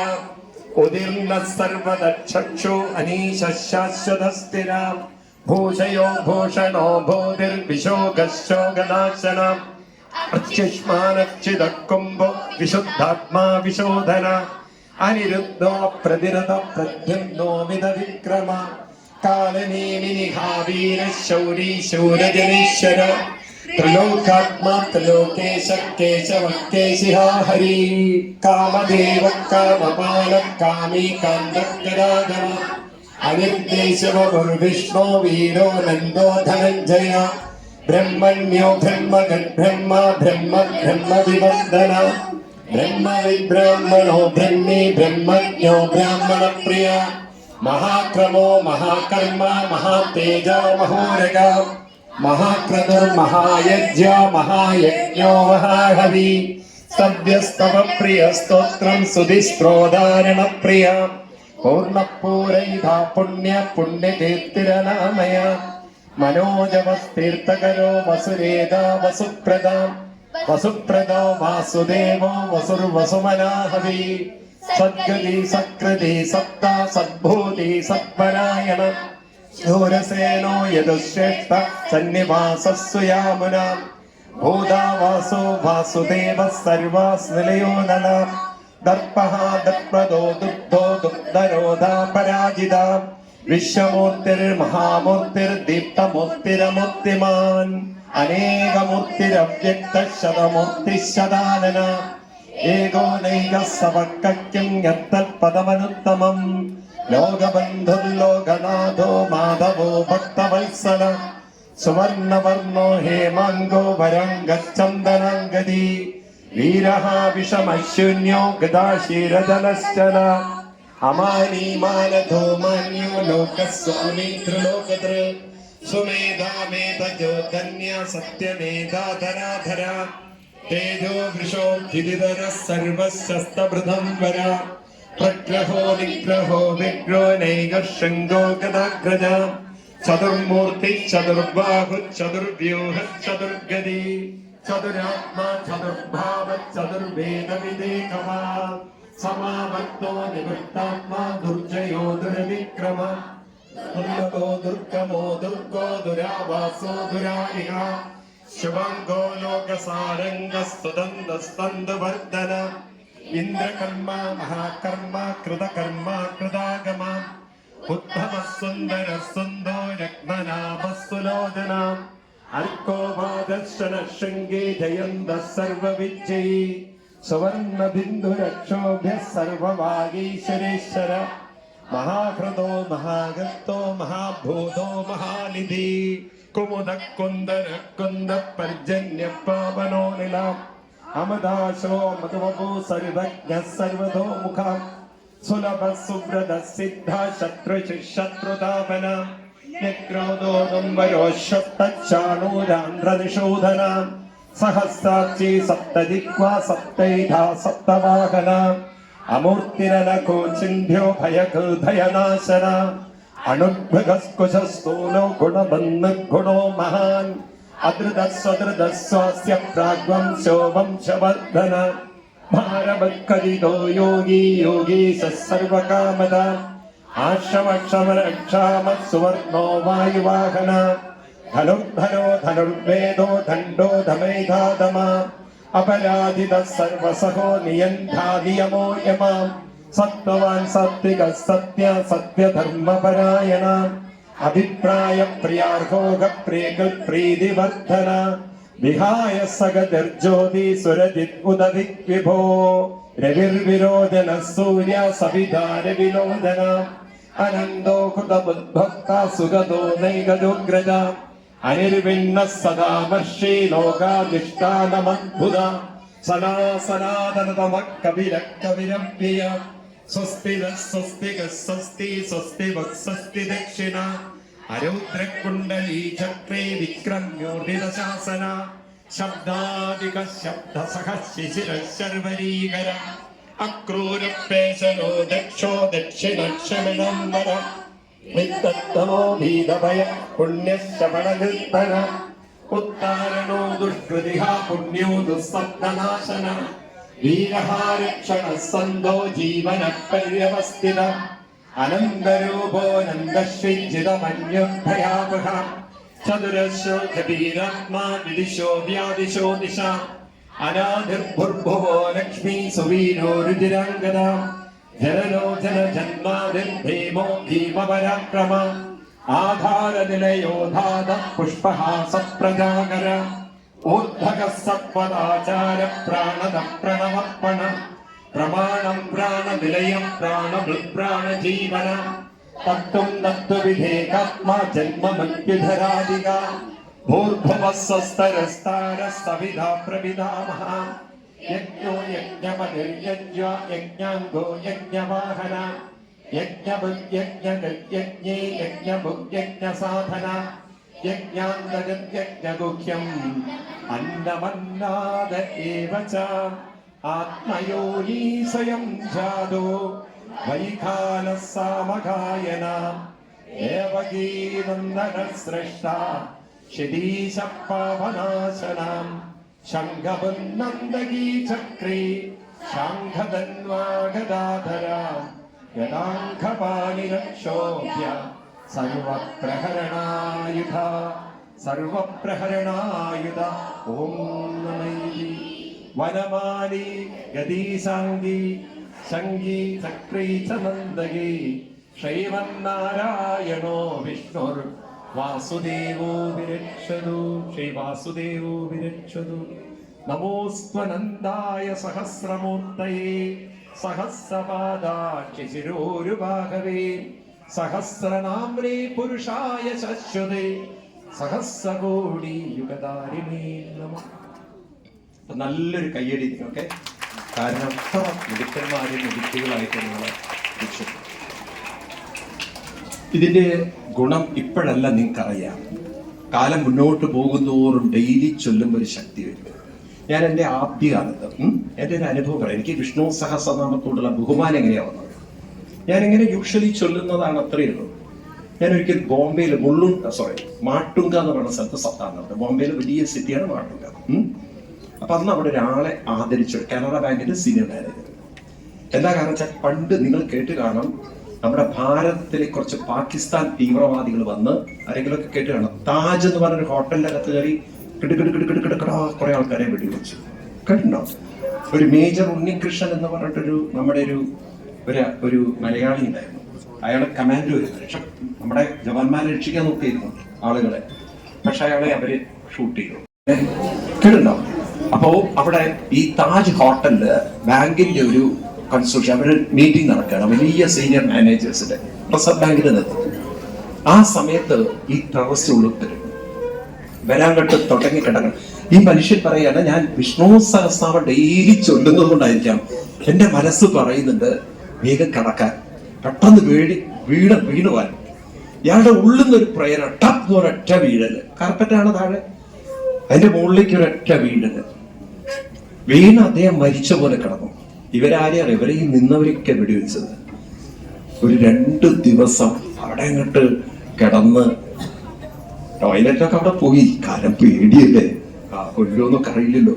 ഉദീർണ സർവദക്ഷക്ഷു അനീശ ശാശ്വത സ്ഥിര ഭൂഷയോ ഭൂഷണോ ഭൂതിർവിശോകശോകനാശന അച്യുഷ്മാനച്യുതക്കുംഭോ വിശുദ്ധാത്മാ വിശോധന അനിരുദ്ധോ പ്രതിരഥ പ്രദ്യുമ്നോ മിത വിക്രമ കാലനേമിനിഹാവീര ശൗരീ ശൂരജനീശ്വര ത്രിലോകാത്മാ ത്രിലോകേശ കേശവ കേശിഹാ ഹരി കാമദേവ കാമപാല കാമീ കാന്തഗരാഗമ അനിർദേശിഷ്ണോ വീരോ നന്ദോ ധനഞ്ജയ ബ്രഹ്മണ്യോ ബ്രഹ്മഗൻ ബ്രഹ്മ ബ്രഹ്മ ബ്രഹ്മ വിവർദ്ധന ബ്രഹ്മ വിബ്രാഹ്മണോ ബ്രഹ്മി ബ്രഹ്മജ്ഞോ ബ്രാഹ്മണ പ്രിയ മഹാക്രമോ മഹാകർമ്മ മഹാതേജ മഹോരഗ മഹാക്രതുർ മഹായജ്ഞ മഹായജ്ഞോ മഹാഹവി സവ്യസ്തവ പ്രിയ സ്തോത്രം സുധിസ്ത്രോദാരണ പ്രിയ പൂർണ്ണപൂരൈധ പുണ്യ പുണ്യകീർത്തിരനാമയ മനോജവസ്തീർത്ഥകരോ വസുരേത വസുപ്രദ വസുപ്രദോ വാസുദേവോ വസുർവസുമനാഹവി സദ്ഗതി സകൃതി സപ്ത സദ്ഭൂതി സത്പരായണ ശൂരസേനോ യദുശ്രേഷ്ഠ സന്നിവാസസ്സുയാമുന ഭൂതാവാസോ വാസുദേവ സർവാസ്നിലയോ നല ദർപ്പഃ ദർപ്പദോ ദുഗ്ധോ ദുഗ്ധരോധാ പരാജിത വിശ്വമൂർത്തിർമഹാമൂർത്തിർദീപ്തമൂർത്തിരമൂർത്തിമാൻ അനേകമൂർത്തിരവ്യക്ത ശതമൂർത്തിശതാനന ഏകോ നൈക സവക്ക്യം യത്തൽപദമനുത്തമം ലോകബന്ധുർലോകനാഥോ മാധവോ ഭക്തവത്സല സുവർണവർണോ ഹേമാംഗോ വരംഗചന്ദനാംഗതി വീരഃ വിഷമശൂന്യോ ഗദാശീരജലശ്ചല അമാനി മാനധോ മാന്യോ ലോകസ്വാമി ത്രിലോകതൃ സുമേധാമേതജോ ധന്യ സത്യമേധാധരാധര തേജോ വൃഷോ ധിതിധര സർവശസ്തഭൃതം വര പ്രഗ്രഹോ നിഗ്രഹോ വിഗ്രോ നൈക ശൃംഗോ ഗദാഗ്രജ ചതുർമൂർത്തി ചതുർബാഹു ചതുർവ്യൂഹ ചതുർഗതി ചതുരാത്മാ ചതുർഭാവ ചതുർവേദ വിദേകവാ സമാവർത്തോ നിവൃത്താത്മാ ദുർജയോ ദുർവിക്രമ ദുർലഭോ ദുർഗമോ ദുർഗോ ദുരാവാസോ ദുരാരിഹ ശുഭംഗോ ലോകസാരംഗസ്തുതന്തസ്തന്തുവർദ്ധന ഇന്ദ്രകർമ്മ മഹാകർമ്മ കൃതകർമ്മ കൃതാഗമ ഉദ്ധമ സുന്ദര സുന്ദോ രത്നനാഭസുലോചന അർക്കോപാദർശന ശൃംഗേ ജയന്ത സർവവിജയീ സുവർണ ബിന്ദുരക്ഷോഭ്യ സർവവാഗീശ്വരേശ്വര മഹാഹൃദോ മഹാഗത്തോ മഹാഭൂതോ മഹാനിധി കുമുദ കുന്ദര കുന്ദ പർജന്യ പാവനോ നിലാം അമദാശോ മധുവപോ സർവജ്ഞ സർവതോ മുഖം സുലഭ സുബ്രത സിദ്ധ ശത്രുതാപന നിക്രോദോദംബരോഷത്തച്ചാണൂരാന്ത്രനിഷൂദന സഹസ്രാക്ഷി സപ്തജിഹ്വാ സപ്തൈധാ സപ്തവാഹന അമൂർത്തിരനഖോ ചിന്ധ്യോ ഭയകൃധയനാശന അണുഭൃഗസ്കുശസ്ഥൂലോ ഗുണബന്ധുഗുണോ മഹാൻ അധൃതസ്വധൃതസ്വാസ്യ പ്രാഗ്വംശോ വംശവർദ്ധന ഭാരവത്കരിതോ യോഗി യോഗീശ സർവകാമദ ആശ്രമക്ഷമരക്ഷാമ സുവർണോ വായുവാഹന ധനുർധരോ ധനുർവേദോ ദണ്ഡോ ധമൈധാതമ അപരാജിത സർവസഹോ നിയന്ധാനിയമോ യമാം സത്വവാൻ സത്വിക സത്യ സത്യധർമ്മപരായണ അഭിപ്രായ പ്രിയാർഹോഗ പ്രിയകൾ പ്രീതിവർദ്ധന വിഹായ സഗതിർജ്യോതി സുരജിത് ഉദവിക് വിഭോ രവിർവിരോചന സൂര്യ സവിതാര വിലോചന അനന്തോ കൃതബുദ്ഭക്ത സുഗതോ നൈകജോഗ്രജ അനിർവിണ്ണ സദാമർഷി ലോകാധിഷ്ഠാനമദ്ഭുത സനാസനാതനതമ കവിര കവിരംപ്രിയ സ്വസ്തി സ്വസ്തി സ്വസ്തി സ്വസ്തി വത്സസ്തി ദക്ഷിണ അരൗദ്രകുണ്ടലീ ചക്രേ വിക്രമ്യോർദിത ശാസന ശബ്ദാദിക ശബ്ദ സഹ ശിശിര ശർവരീകര അക്രൂരപേശനോ ദക്ഷോ ദക്ഷിണക്ഷമിണം വര വിത്തമോ ഭീതഭയ പുണ്യശമനകീർത്തന ഉത്താരണോ ദുഷ്കൃതിഹ പുണ്യോ ദുസ്സപ്തനാശന വീരഹാരക്ഷണ സന്തോ ജീവന പര്യവസ്ഥിത അനന്തരൂപോനന്ദശ്രീജിതമന്യുഭയാവഹ ചതുരശോ കബീരാത്മാ വിദിശോ വ്യാദിശോ ദിശ അനാദിർഭുർഭുവോ ലക്ഷ്മീ സുവീരോ രുചിരാംഗത ജനലോചന ജന്മാദിർഭീമോ ഭീമപരാക്രമ ആധാരനിലയോധാത പുഷ്പഹാസ പ്രജാകര ഊർധക സത്പദാചാര പ്രാണദ പ്രണവപ്പണ പ്രമാണം പ്രാണനിലയം പ്രാണഭൃത്പ്രാണജീവന തത്വം തത്വവിധേകാത്മാ ജന്മമത്യുധരാധിക ഭൂർഭുവസ്വസ്തരസ്താരസ്തവിധാ പ്രവിധാമഹ യജ്ഞോ യജ്ഞമതിർയജ്ഞ യജ്ഞാംഗോ യജ്ഞവാഹന യജ്ഞഭുജ്ഞേ യജ്ഞഭുജ്ഞസാധന യജ്ഞാന്തഗുഹ്യം അന്നമന്നാദ ഏവ ച ആത്മയോനീ സ്വയം ജാതോ വൈഖാലസാമഗായന ദേവഗീനന്ദനശ്രേഷ്ഠ ശിരീശ പാവനാശനം ശംഖബുന്നന്ദഗീ ചക്രേ ശാംഖധന്വാഗദാധര യദാംഘപാണിരക്ഷോഭ്യ സർവപ്രഹരണായുധ സർവപ്രഹരണായുധ ഓം നമൈ വനമാലി ഗദീസാംഗി ശംഗി ചക്രീ ച നന്ദഗീ ശ്രീമന്നാരായണോ വിഷ്ണുർ വാസുദേവോ വിരക്ഷതു ശ്രീ വാസുദേവോ വിരക്ഷതു നമോസ്ത്വനന്ദായ സഹസ്രമൂർത്തയേ സഹസ്രപാദാക്ഷി ശിരോരുഭാഗവേ സഹസ്രനാമ്നേ പുരുഷായ ശശ്വതേ സഹസ്രകോടി യുഗധാരിണേ നമഃ. നല്ലൊരു കയ്യടി നിങ്ങൾക്ക്, കാരണം അത്ര മിടുക്കന്മാരും മിടുക്കുകളായിട്ട് നിങ്ങളെ രക്ഷിക്കും. ഇതിന്റെ ഗുണം ഇപ്പോഴല്ല നിങ്ങൾക്കറിയാം, കാലം മുന്നോട്ട് പോകുന്തോറും ഡെയിലി ചൊല്ലുമ്പോൾ ഒരു ശക്തി വരും. ഞാൻ എൻ്റെ ആദ്യകാലത്ത് എൻ്റെ ഒരു അനുഭവം പറയാം. എനിക്ക് വിഷ്ണു സഹസ്രനാമത്തോടുള്ള ബഹുമാനം എങ്ങനെയാണ് വന്നത്. ഞാനിങ്ങനെ യൂഷ്വലി ചൊല്ലുന്നതാണ് അത്രയേ ഉള്ളൂ. ഞാൻ ഒരിക്കൽ ബോംബെയിൽ മാട്ടുങ്ക എന്ന് പറയുന്ന സ്ഥലത്ത് സത്താറുണ്ട്. ബോംബെയിലെ വലിയ സിറ്റിയാണ് മാട്ടുങ്ക. അപ്പൊ അന്ന് അവിടെ ഒരാളെ ആദരിച്ചു, കാനറ ബാങ്കിന്റെ സീനിയർ മാനേജർ. എന്താ കാരണം വെച്ചാൽ, പണ്ട് നിങ്ങൾ കേട്ട് കാണാം, നമ്മുടെ ഭാരതത്തിലെ കുറച്ച് പാകിസ്ഥാൻ തീവ്രവാദികൾ വന്ന് ആരെങ്കിലുമൊക്കെ കേട്ട് കാണാം, താജ് എന്ന് പറഞ്ഞൊരു ഹോട്ടലിന്റെ അകത്ത് കയറി കിടുകിടുകിടുകിടുകിടുകിടാ കുറെ ആൾക്കാരെ വെടിവെച്ചു. കേട്ടിട്ടുണ്ടോ? ഒരു മേജർ ഉണ്ണികൃഷ്ണൻ എന്ന് പറഞ്ഞിട്ടൊരു നമ്മുടെ ഒരു മലയാളി ഉണ്ടായിരുന്നു. അയാളെ കമാൻഡോ വരുന്നു, നമ്മുടെ ജവാന്മാരെ രക്ഷിക്കാൻ നോക്കിയിരുന്നു ആളുകളെ. പക്ഷെ അയാളെ അവര് ഷൂട്ട് ചെയ്തു. കേട്ടിട്ടുണ്ടോ? അപ്പോ അവിടെ ഈ താജ് ഹോട്ടലില് ബാങ്കിന്റെ ഒരു കൺസോർഷ്യം, അവര് മീറ്റിംഗ് നടക്കുകയാണ്, വലിയ സീനിയർ മാനേജേഴ്സിന്റെ, റിസർവ് ബാങ്കിന്റെ നേതൃത്വം. ആ സമയത്ത് ഈ ടെററിസ്റ്റ് ഉള്ളിൽ വരാൻ കണ്ട് തുടങ്ങി കിടക്കണം. ഈ മനുഷ്യൻ പറയാണ്, ഞാൻ വിഷ്ണു സഹസ്രനാമം ഡെയിലി ചൊല്ലുന്നത് കൊണ്ടായിരിക്കാം എന്റെ മനസ്സ് പറയുന്നുണ്ട് വേഗം കടക്കാൻ, പെട്ടെന്ന് വീണുവാൻ. ഇയാളുടെ ഉള്ളിൽ നിന്നൊരു പ്രേരണ, ടപ്പ് ഒരൊറ്റ വീഴല്, കാർപ്പറ്റാണ് താഴെ, അതിന്റെ മുകളിലേക്ക് ഒരൊറ്റ വീഴല്, വീണ് അദ്ദേഹം മരിച്ച പോലെ കിടന്നു. ഇവരാരെയാണ്? ഇവരെ ഈ നിന്നവരൊക്കെ വെടിവെച്ചത്. ഒരു 2 ദിവസം അവിടെ അങ്ങോട്ട് കിടന്ന് ടോയ്ലറ്റൊക്കെ അവിടെ പോയി, കാരണം പേടിയല്ലേ, കൊല്ലുമെന്നൊക്കെ അറിയില്ലല്ലോ.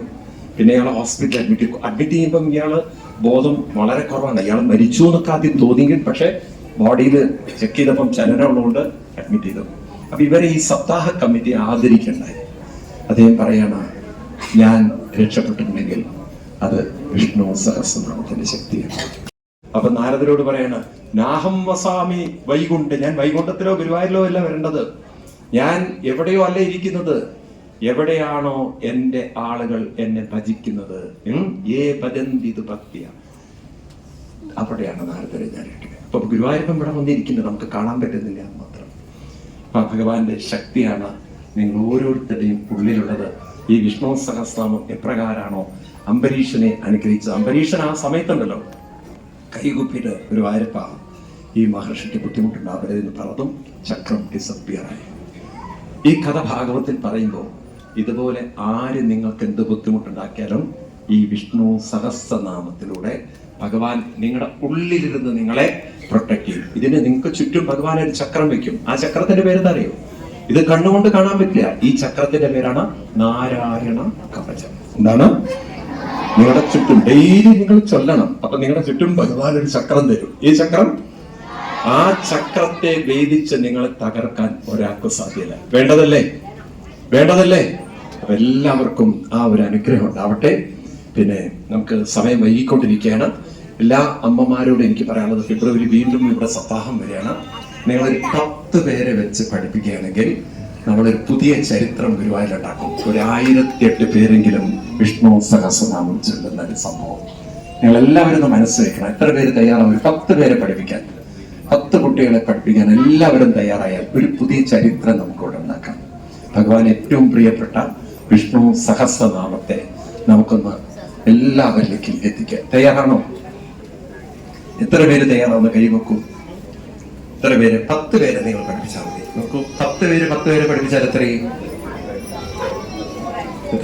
പിന്നെ ഇയാളെ ഹോസ്പിറ്റലിൽ അഡ്മിറ്റ് ചെയ്യുമ്പം ഇയാള് ബോധം വളരെ കുറവാണ്. ഇയാൾ മരിച്ചു എന്നൊക്കെ ആദ്യം തോന്നിയെങ്കിൽ, പക്ഷെ ബോഡിയിൽ ചെക്ക് ചെയ്തപ്പം ചലനമുള്ളതുകൊണ്ട് അഡ്മിറ്റ് ചെയ്തു. അപ്പൊ ഇവരെ ഈ സപ്താഹ കമ്മിറ്റി ആദരിക്കണ്ടായി. അദ്ദേഹം പറയാണ്, ഞാൻ രക്ഷപ്പെട്ടിട്ടുണ്ടെങ്കിൽ അത് വിഷ്ണു സഹസ്രനാമത്തിന്റെ ശക്തിയാണ്. അപ്പൊ നാരദരോട് പറയാണ്, നാഹം വസാമി വൈകുണ്ഠ, ഞാൻ വൈകുണ്ഠത്തിലോ ഗുരുവായൂരിലോ അല്ല വരേണ്ടത്, ഞാൻ എവിടെയോ അല്ല ഇരിക്കുന്നത്, എവിടെയാണോ എന്റെ ആളുകൾ എന്നെ ഭജിക്കുന്നത്, ഭക്തിയ, അവിടെയാണ് നാരദരെ ഞാൻ ഇരിക്കുന്നത്. അപ്പൊ ഗുരുവായൂരപ്പൻ ഇവിടെ വന്നിരിക്കുന്നത് നമുക്ക് കാണാൻ പറ്റുന്നില്ല എന്ന് മാത്രം. അപ്പൊ ഭഗവാന്റെ ശക്തിയാണ് നിങ്ങൾ ഓരോരുത്തരുടെയും ഉള്ളിലുള്ളത്. ഈ വിഷ്ണു സഹസ്രനാമം എപ്രകാരാണോ അംബരീഷനെ അനുഗ്രഹിച്ചത്, അംബരീഷൻ ആ സമയത്തുണ്ടല്ലോ കൈകുപ്പിട്ട് ഗുരുവായൂരപ്പ, ഈ മഹർഷിക്ക് ബുദ്ധിമുട്ടുണ്ടാവരുതെന്ന് പറഞ്ഞതും ചക്രം ഡിസപ്പിയറായി. ഈ കഥ ഭാഗവത്തിൽ പറയുമ്പോൾ, ഇതുപോലെ ആര് നിങ്ങൾക്ക് എന്ത് ബുദ്ധിമുട്ടുണ്ടാക്കിയാലും ഈ വിഷ്ണു സഹസ്രനാമത്തിലൂടെ ഭഗവാൻ നിങ്ങളുടെ ഉള്ളിലിരുന്ന് നിങ്ങളെ പ്രൊട്ടക്ട് ചെയ്യും. ഇതിന് നിങ്ങൾക്ക് ചുറ്റും ഭഗവാൻ ഒരു ചക്രം വെക്കും. ആ ചക്രത്തിന്റെ പേരെന്താ അറിയോ? ഇത് കണ്ണുകൊണ്ട് കാണാൻ പറ്റില്ല. ഈ ചക്രത്തിന്റെ പേരാണ് നാരായണ കവചം. എന്താണ്? നിങ്ങളുടെ ചുറ്റും ഡെയിലി നിങ്ങൾ ചൊല്ലണം. അപ്പൊ നിങ്ങളുടെ ചുറ്റും ഭഗവാൻ ഒരു ചക്രം തരും. ഈ ചക്രം, ആ ചക്രത്തെ വേദിച്ച് നിങ്ങളെ തകർക്കാൻ ഒരാൾക്ക് സാധ്യല്ല. വേണ്ടതല്ലേ? അപ്പൊ എല്ലാവർക്കും ആ ഒരു അനുഗ്രഹം ഉണ്ടാവട്ടെ. പിന്നെ നമുക്ക് സമയം വൈകിക്കൊണ്ടിരിക്കുകയാണ്. എല്ലാ അമ്മമാരോടും എനിക്ക് പറയാനുള്ളത്, ഫെബ്രുവരി വീണ്ടും ഇവിടെ സപ്താഹം വരികയാണ്. നിങ്ങളൊരു 10 പേരെ വെച്ച് പഠിപ്പിക്കുകയാണെങ്കിൽ നമ്മളൊരു പുതിയ ചരിത്രം ഗുരുവായൂരുണ്ടാക്കും. ഒരു 1008 പേരെങ്കിലും വിഷ്ണു സഹസ്രനാമം ചൊല്ലുന്ന ഒരു സംഭവം നിങ്ങൾ എല്ലാവരും ഒന്ന് മനസ്സ് വെക്കണം. എത്ര പേര് തയ്യാറാവും 10 പേരെ പഠിപ്പിക്കാൻ? 10 കുട്ടികളെ പഠിപ്പിക്കാൻ എല്ലാവരും തയ്യാറായാൽ ഒരു പുതിയ ചരിത്രം നമുക്കിവിടെ ഉണ്ടാക്കാം. ഭഗവാൻ ഏറ്റവും പ്രിയപ്പെട്ട വിഷ്ണു സഹസ്രനാമത്തെ നമുക്കൊന്ന് എല്ലാവരിലേക്കും എത്തിക്കാം. തയ്യാറാണോ? എത്ര പേര് തയ്യാറാവുന്ന കൈവെക്കൂ. എത്ര പേര്? 10 പേരെ നിങ്ങൾ പഠിപ്പിച്ചാൽ മതി. നോക്കൂ, 10 പേര് പഠിപ്പിച്ചാൽ എത്രയും 10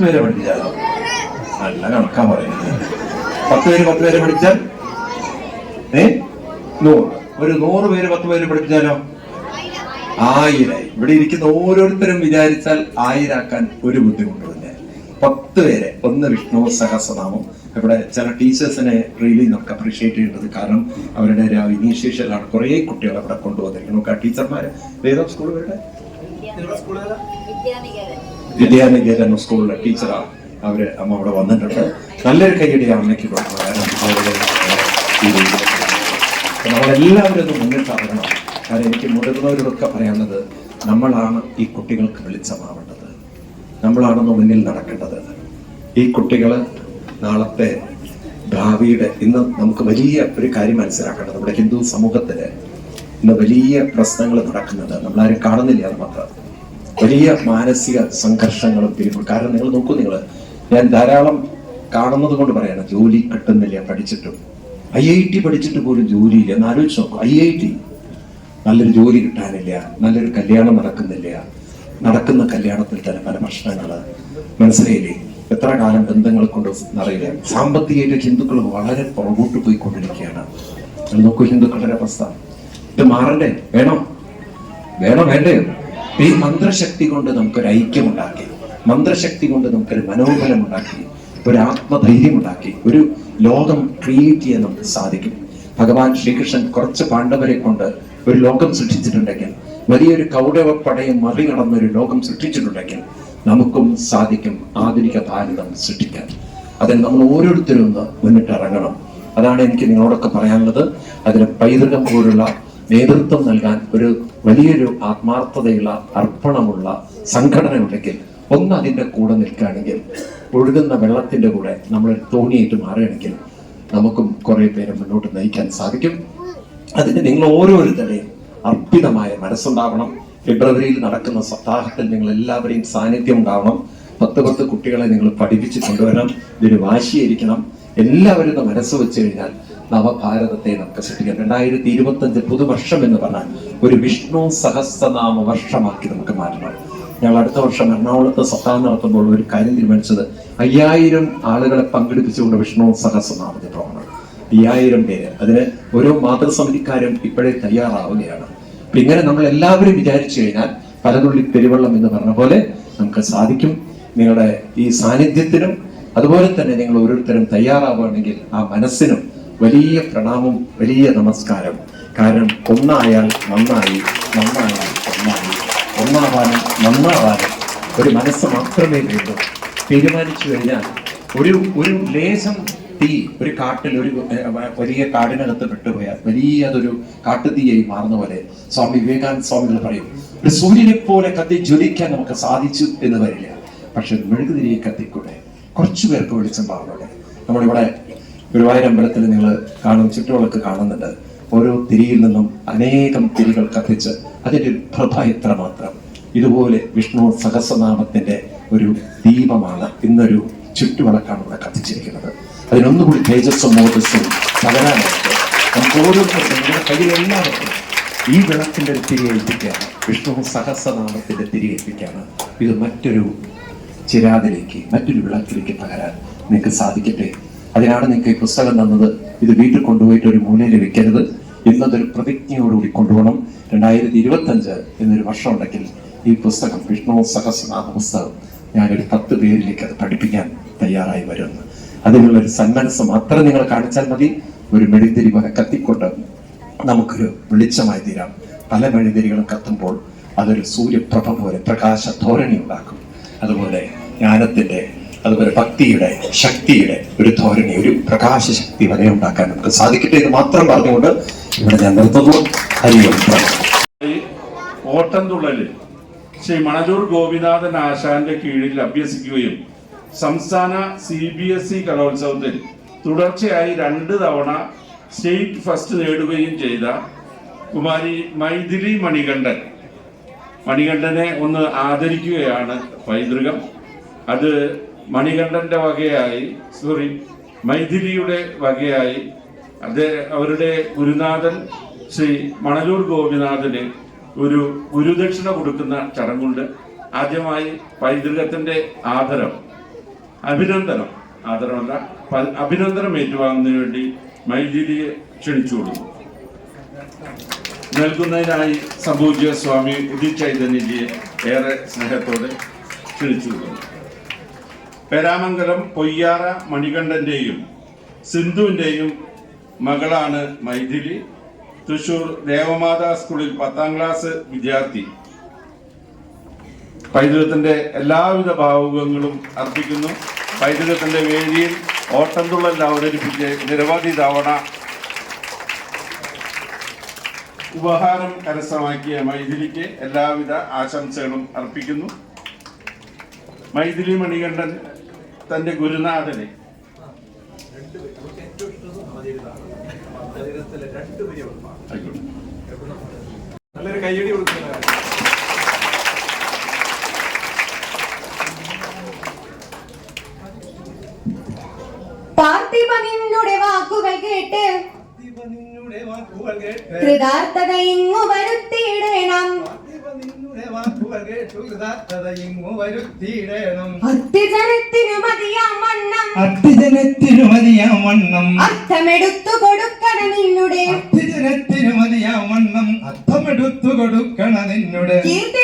പേര് പഠിപ്പിച്ചാലോ? നല്ല കണക്കാ പറയുന്നത്. 10 പേര് പഠിച്ചാൽ 100. ഒരു 100 പേര് 10 പേര് പഠിപ്പിച്ചാലോ? 1000. ഇവിടെ ഇരിക്കുന്ന ഓരോരുത്തരും വിചാരിച്ചാൽ 1000 ആക്കാൻ ഒരു ബുദ്ധിമുട്ടുമില്ല. 10 പേരെ ഒന്ന് വിഷ്ണു സഹസ്രനാമം. ഇവിടെ ചില ടീച്ചേഴ്സിനെ റിയലി നമുക്ക് അപ്രീഷിയേറ്റ് ചെയ്യേണ്ടത്. കാരണം അവരുടെ ഒരു ഇനീഷ്യേഷനിലാണ് കുറെ കുട്ടികളെ ഇവിടെ കൊണ്ടുവന്നിരിക്കുന്നത്. നമുക്ക് ആ ടീച്ചർമാര് ഏതോ സ്കൂളുകളുടെ വിദ്യാനികേതൻ സ്കൂളിലെ ടീച്ചറാണ് അവര്. അമ്മ അവിടെ വന്നിട്ടുണ്ട്. നല്ലൊരു കൈയടി അമ്മയ്ക്ക് കൊടുക്കണം. കാരണം അവരുടെ നമ്മളെല്ലാവരും ഒന്ന് മുന്നിട്ടിറങ്ങണം. കാരണം എനിക്ക് മുതിർന്നവരോടൊക്കെ പറയാനുള്ളത്, നമ്മളാണ് ഈ കുട്ടികൾക്ക് വെളിച്ചമാവേണ്ടത്. നമ്മളാണെന്ന് മുന്നിൽ നടക്കേണ്ടത്. ഈ കുട്ടികള് നാളത്തെ ഭാവിയുടെ, ഇന്ന് നമുക്ക് വലിയ ഒരു കാര്യം മനസ്സിലാക്കേണ്ടത്, നമ്മുടെ ഹിന്ദു സമൂഹത്തില് ഇന്ന് വലിയ പ്രശ്നങ്ങൾ നടക്കുന്നത് നമ്മളാരും കാണുന്നില്ല. അത് മാത്രം വലിയ മാനസിക സംഘർഷങ്ങളും പിരിവും. കാരണം നിങ്ങൾ നോക്കൂ, ഞാൻ ധാരാളം കാണുന്നത് കൊണ്ട് പറയാണ്, ജോലി കിട്ടുന്നില്ല. പഠിച്ചിട്ടും IIT പഠിച്ചിട്ട് പോലും ജോലിയില്ല. എന്ന് ആലോചിച്ച് നോക്കൂ. IIT നല്ലൊരു ജോലി കിട്ടാനില്ല, നല്ലൊരു കല്യാണം നടക്കുന്നില്ല. നടക്കുന്ന കല്യാണത്തിൽ തന്നെ പല പ്രശ്നങ്ങള്. മനസ്സിലായില്ലേ? എത്ര കാലം ബന്ധങ്ങൾ കൊണ്ട് നിറയില്ല. സാമ്പത്തികമായിട്ട് ഹിന്ദുക്കൾ വളരെ പുറകോട്ട് പോയിക്കൊണ്ടിരിക്കുകയാണ്. നോക്കൂ ഹിന്ദുക്കളുടെ അവസ്ഥ. ഇത് മാറണ്ടേ? വേണ്ടേ? ഈ മന്ത്രശക്തി കൊണ്ട് നമുക്കൊരു ഐക്യമുണ്ടാക്കി, മന്ത്രശക്തി കൊണ്ട് നമുക്കൊരു മനോബലം ഉണ്ടാക്കി, ഒരു ആത്മധൈര്യം ഉണ്ടാക്കി, ഒരു ലോകം ക്രിയേറ്റ് ചെയ്യാൻ നമുക്ക് സാധിക്കും. ഭഗവാൻ ശ്രീകൃഷ്ണൻ കുറച്ച് പാണ്ഡവരെ കൊണ്ട് ഒരു ലോകം സൃഷ്ടിച്ചിട്ടുണ്ടെങ്കിൽ, വലിയൊരു കൗരവപ്പടയും മറികടന്നൊരു ലോകം സൃഷ്ടിച്ചിട്ടുണ്ടെങ്കിൽ നമുക്കും സാധിക്കും ആധുനിക ഭാരതം സൃഷ്ടിക്കാൻ. അതിന് നമ്മൾ ഓരോരുത്തരും ഒന്ന് മുന്നിട്ടിറങ്ങണം. അതാണ് എനിക്ക് നിങ്ങളോടൊക്കെ പറയാനുള്ളത്. അതിന് പൈതൃകം പോലുള്ള നേതൃത്വം നൽകാൻ ഒരു വലിയൊരു ആത്മാർത്ഥതയുള്ള അർപ്പണമുള്ള സംഘടന ഉണ്ടെങ്കിൽ, ഒന്ന് അതിൻ്റെ കൂടെ നിൽക്കുകയാണെങ്കിൽ, ഒഴുകുന്ന വെള്ളത്തിന്റെ കൂടെ നമ്മൾ തോണിയിട്ട് മാറുകയാണെങ്കിൽ നമുക്കും കുറെ പേരെ മുന്നോട്ട് നയിക്കാൻ സാധിക്കും. അതിന് നിങ്ങൾ ഓരോരുത്തരുടെയും അർപ്പിതമായ മനസ്സുണ്ടാവണം. ഫെബ്രുവരിയിൽ നടക്കുന്ന സപ്താഹത്തിൽ നിങ്ങൾ എല്ലാവരെയും സാന്നിധ്യം ഉണ്ടാവണം. 10 കുട്ടികളെ നിങ്ങൾ പഠിപ്പിച്ച് കൊണ്ടുവരണം. ഇതൊരു വാശിയായിരിക്കണം. എല്ലാവരും മനസ്സ് വെച്ച് കഴിഞ്ഞാൽ നവഭാരതത്തെ നമുക്ക് സൃഷ്ടിക്കാം. 2025 പുതുവർഷം എന്ന് പറഞ്ഞാൽ ഒരു വിഷ്ണു സഹസ്രനാമ വർഷമാക്കി നമുക്ക് മാറ്റണം. ഞങ്ങൾ അടുത്ത വർഷം എറണാകുളത്ത് സപ്താഹം നടത്തുമ്പോൾ ഒരു കാര്യം തീരുമാനിച്ചത്, 5000 ആളുകളെ പങ്കെടുപ്പിച്ചുകൊണ്ട് വിഷ്ണു സഹസ്രനാമത്തിൽ പോകണം. 5000 പേര്. അതിന് ഓരോ മാതൃസമിതിക്കാരും ഇപ്പോഴേ തയ്യാറാവുകയാണ്. അപ്പൊ ഇങ്ങനെ നമ്മൾ എല്ലാവരും വിചാരിച്ചു കഴിഞ്ഞാൽ പലതുള്ളി പെരുവെള്ളം എന്ന് പറഞ്ഞ പോലെ നമുക്ക് സാധിക്കും. നിങ്ങളുടെ ഈ സാന്നിധ്യത്തിനും അതുപോലെ തന്നെ നിങ്ങൾ ഓരോരുത്തരും തയ്യാറാവുകയാണെങ്കിൽ ആ മനസ്സിനും വലിയ പ്രണാമം, വലിയ നമസ്കാരം. കാരണം ഒന്നായാൽ നന്നായി, നന്നായാൽ ഒന്നായി. ഒന്നാവാനും നന്നാവാനും ഒരു മനസ്സ് മാത്രമേ വേണ്ടൂ. തീരുമാനിച്ചു കഴിഞ്ഞാൽ ഒരു ലേശം തീ ഒരു കാട്ടിൽ, ഒരു വലിയ കാടിനകത്ത് പെട്ടുപോയാൽ വലിയതൊരു കാട്ടുതീയായി മാറുന്ന പോലെ സ്വാമി വിവേകാനന്ദ സ്വാമികൾ പറയും, ഒരു സൂര്യനെ പോലെ കത്തി ജ്വലിക്കാൻ നമുക്ക് സാധിച്ചു എന്ന് വരില്ല. പക്ഷെ മെഴുകുതിരിയെ കത്തിക്കൂടെ, കുറച്ചു പേർക്ക് വെളിച്ചം പാകുന്നുണ്ട്. നമ്മളിവിടെ ഗുരുവായൂരമ്പലത്തിൽ നിങ്ങൾ കാണും, ചുറ്റുവിളക്ക് കാണുന്നുണ്ട്. ഓരോ തിരിയിൽ നിന്നും അനേകം തിരികൾ കത്തിച്ച് അതിൻ്റെ ഒരു പ്രഭ എത്രമാത്രം. ഇതുപോലെ വിഷ്ണു സഹസ്രനാമത്തിന്റെ ഒരു ദീപമാണ് ഇന്നൊരു ചുറ്റുവിളക്കാണ് ഇവിടെ കത്തിച്ചിരിക്കുന്നത്. അതിനൊന്നുകൂടി തേജസ്സും മോജസ്സും പകരാനായിട്ട് നമുക്ക് ഓരോരുത്തരും നിങ്ങളുടെ കയ്യിലെല്ലാവർക്കും ഈ വിളക്കിന്റെ ഒരു തിരികെൽപ്പിക്കുകയാണ്. വിഷ്ണു സഹസ്രനാമത്തിന്റെ തിരികെൽപ്പിക്കുകയാണ്. ഇത് മറ്റൊരു ചിരാതിലേക്ക്, മറ്റൊരു വിളക്കിലേക്ക് പകരാൻ നിങ്ങൾക്ക് സാധിക്കട്ടെ. അതിനാണ് നിങ്ങൾക്ക് ഈ പുസ്തകം തന്നത്. ഇത് വീട്ടിൽ കൊണ്ടുപോയിട്ട് ഒരു മൂലയിൽ വെക്കരുത്. ഇന്നതൊരു പ്രതിജ്ഞയോടുകൂടി കൊണ്ടുപോകണം. 2025 എന്നൊരു വർഷം ഉണ്ടെങ്കിൽ ഈ പുസ്തകം, വിഷ്ണു സഹസ്രനാമ പുസ്തകം, ഞാനൊരു 10 പേരിലേക്ക് അത് പഠിപ്പിക്കാൻ തയ്യാറായി വരുന്നു. അതിനുള്ളൊരു സന്മനസ് മാത്രം നിങ്ങൾ കാണിച്ചാൽ മതി. ഒരു മെഴുതിരി പോലെ കത്തിക്കൊണ്ട് നമുക്കൊരു വെളിച്ചമായി തീരാം. പല മെഴുതിരികളും കത്തുമ്പോൾ അതൊരു സൂര്യപ്രഭ പോലെ പ്രകാശ ധോരണി ഉണ്ടാക്കും. അതുപോലെ ജ്ഞാനത്തിന്റെ, അതുപോലെ ഭക്തിയുടെ, ശക്തിയുടെ ഒരു ധോരണി, ഒരു പ്രകാശ ശക്തി വരെ ഉണ്ടാക്കാൻ നമുക്ക് സാധിക്കട്ടെ എന്ന് മാത്രം പറഞ്ഞുകൊണ്ട് ഇവിടെ ഞാൻ നിർത്തുന്നു. ഓട്ടംതുള്ളലിൽ ശ്രീ മണലൂർ ഗോപിനാഥൻ ആശാന്റെ കീഴിൽ അഭ്യസിക്കുകയും സംസ്ഥാന CBSE കലോത്സവത്തിൽ തുടർച്ചയായി 2 തവണ സ്റ്റേറ്റ് ഫസ്റ്റ് നേടുകയും ചെയ്ത കുമാരി മൈഥിലി മണികണ്ഠനെ ഒന്ന് ആദരിക്കുകയാണ് പൈതൃകം. അത് മണികണ്ഠന്റെ വകയായി മൈഥിലിയുടെ വകയായി അവരുടെ ഗുരുനാഥൻ ശ്രീ മണലൂർ ഗോപിനാഥന് ഒരു ഗുരുദക്ഷിണ കൊടുക്കുന്ന ചടങ്ങുണ്ട്. ആദ്യമായി പൈതൃകത്തിന്റെ അഭിനന്ദനം ഏറ്റുവാങ്ങുന്നതിന് വേണ്ടി മൈഥിലിയെ ക്ഷണിച്ചുകൊള്ളുന്നു. നൽകുന്നതിനായി സംപൂജ്യ സ്വാമി ഉദിത് ചൈതന്യജിയെ ഏറെ സ്നേഹത്തോടെ ക്ഷണിച്ചുകൊള്ളുന്നു. പേരാമംഗലം പൊയ്യാറ മണികണ്ഠന്റെയും സിന്ധുവിന്റെയും മകളാണ് മൈഥിലി. തൃശൂർ ദേവമാതാ സ്കൂളിൽ 10ാം ക്ലാസ് വിദ്യാർത്ഥി. പൈതൃകത്തിന്റെ എല്ലാവിധ ഭാവുകങ്ങളും അർപ്പിക്കുന്നു. പൈതൃകത്തിന്റെ വേദിയിൽ ഓട്ടംതുള്ളൽ അവതരിപ്പിച്ച് നിരവധി തവണ ഉപഹാരം കരസ്ഥമാക്കിയ മൈഥിലിക്ക് എല്ലാവിധ ആശംസകളും അർപ്പിക്കുന്നു. മൈഥിലി മണികണ്ഠൻ തന്റെ ഗുരുനാഥനെ നല്ലൊരു കയ്യടി കൊടുക്കുന്ന പാർത്ഥിപ നിന്നുടെ വാക്കുകൾ കേട്ട് കൃതാർത്ഥത ഇങ്ങു വരുത്തിയിടണം. അത്യജനത്തിനു മതിയാം വണ്ണം അർത്ഥമെടുത്തു കൊടുക്കണം നിന്നുടെ കീർത്തി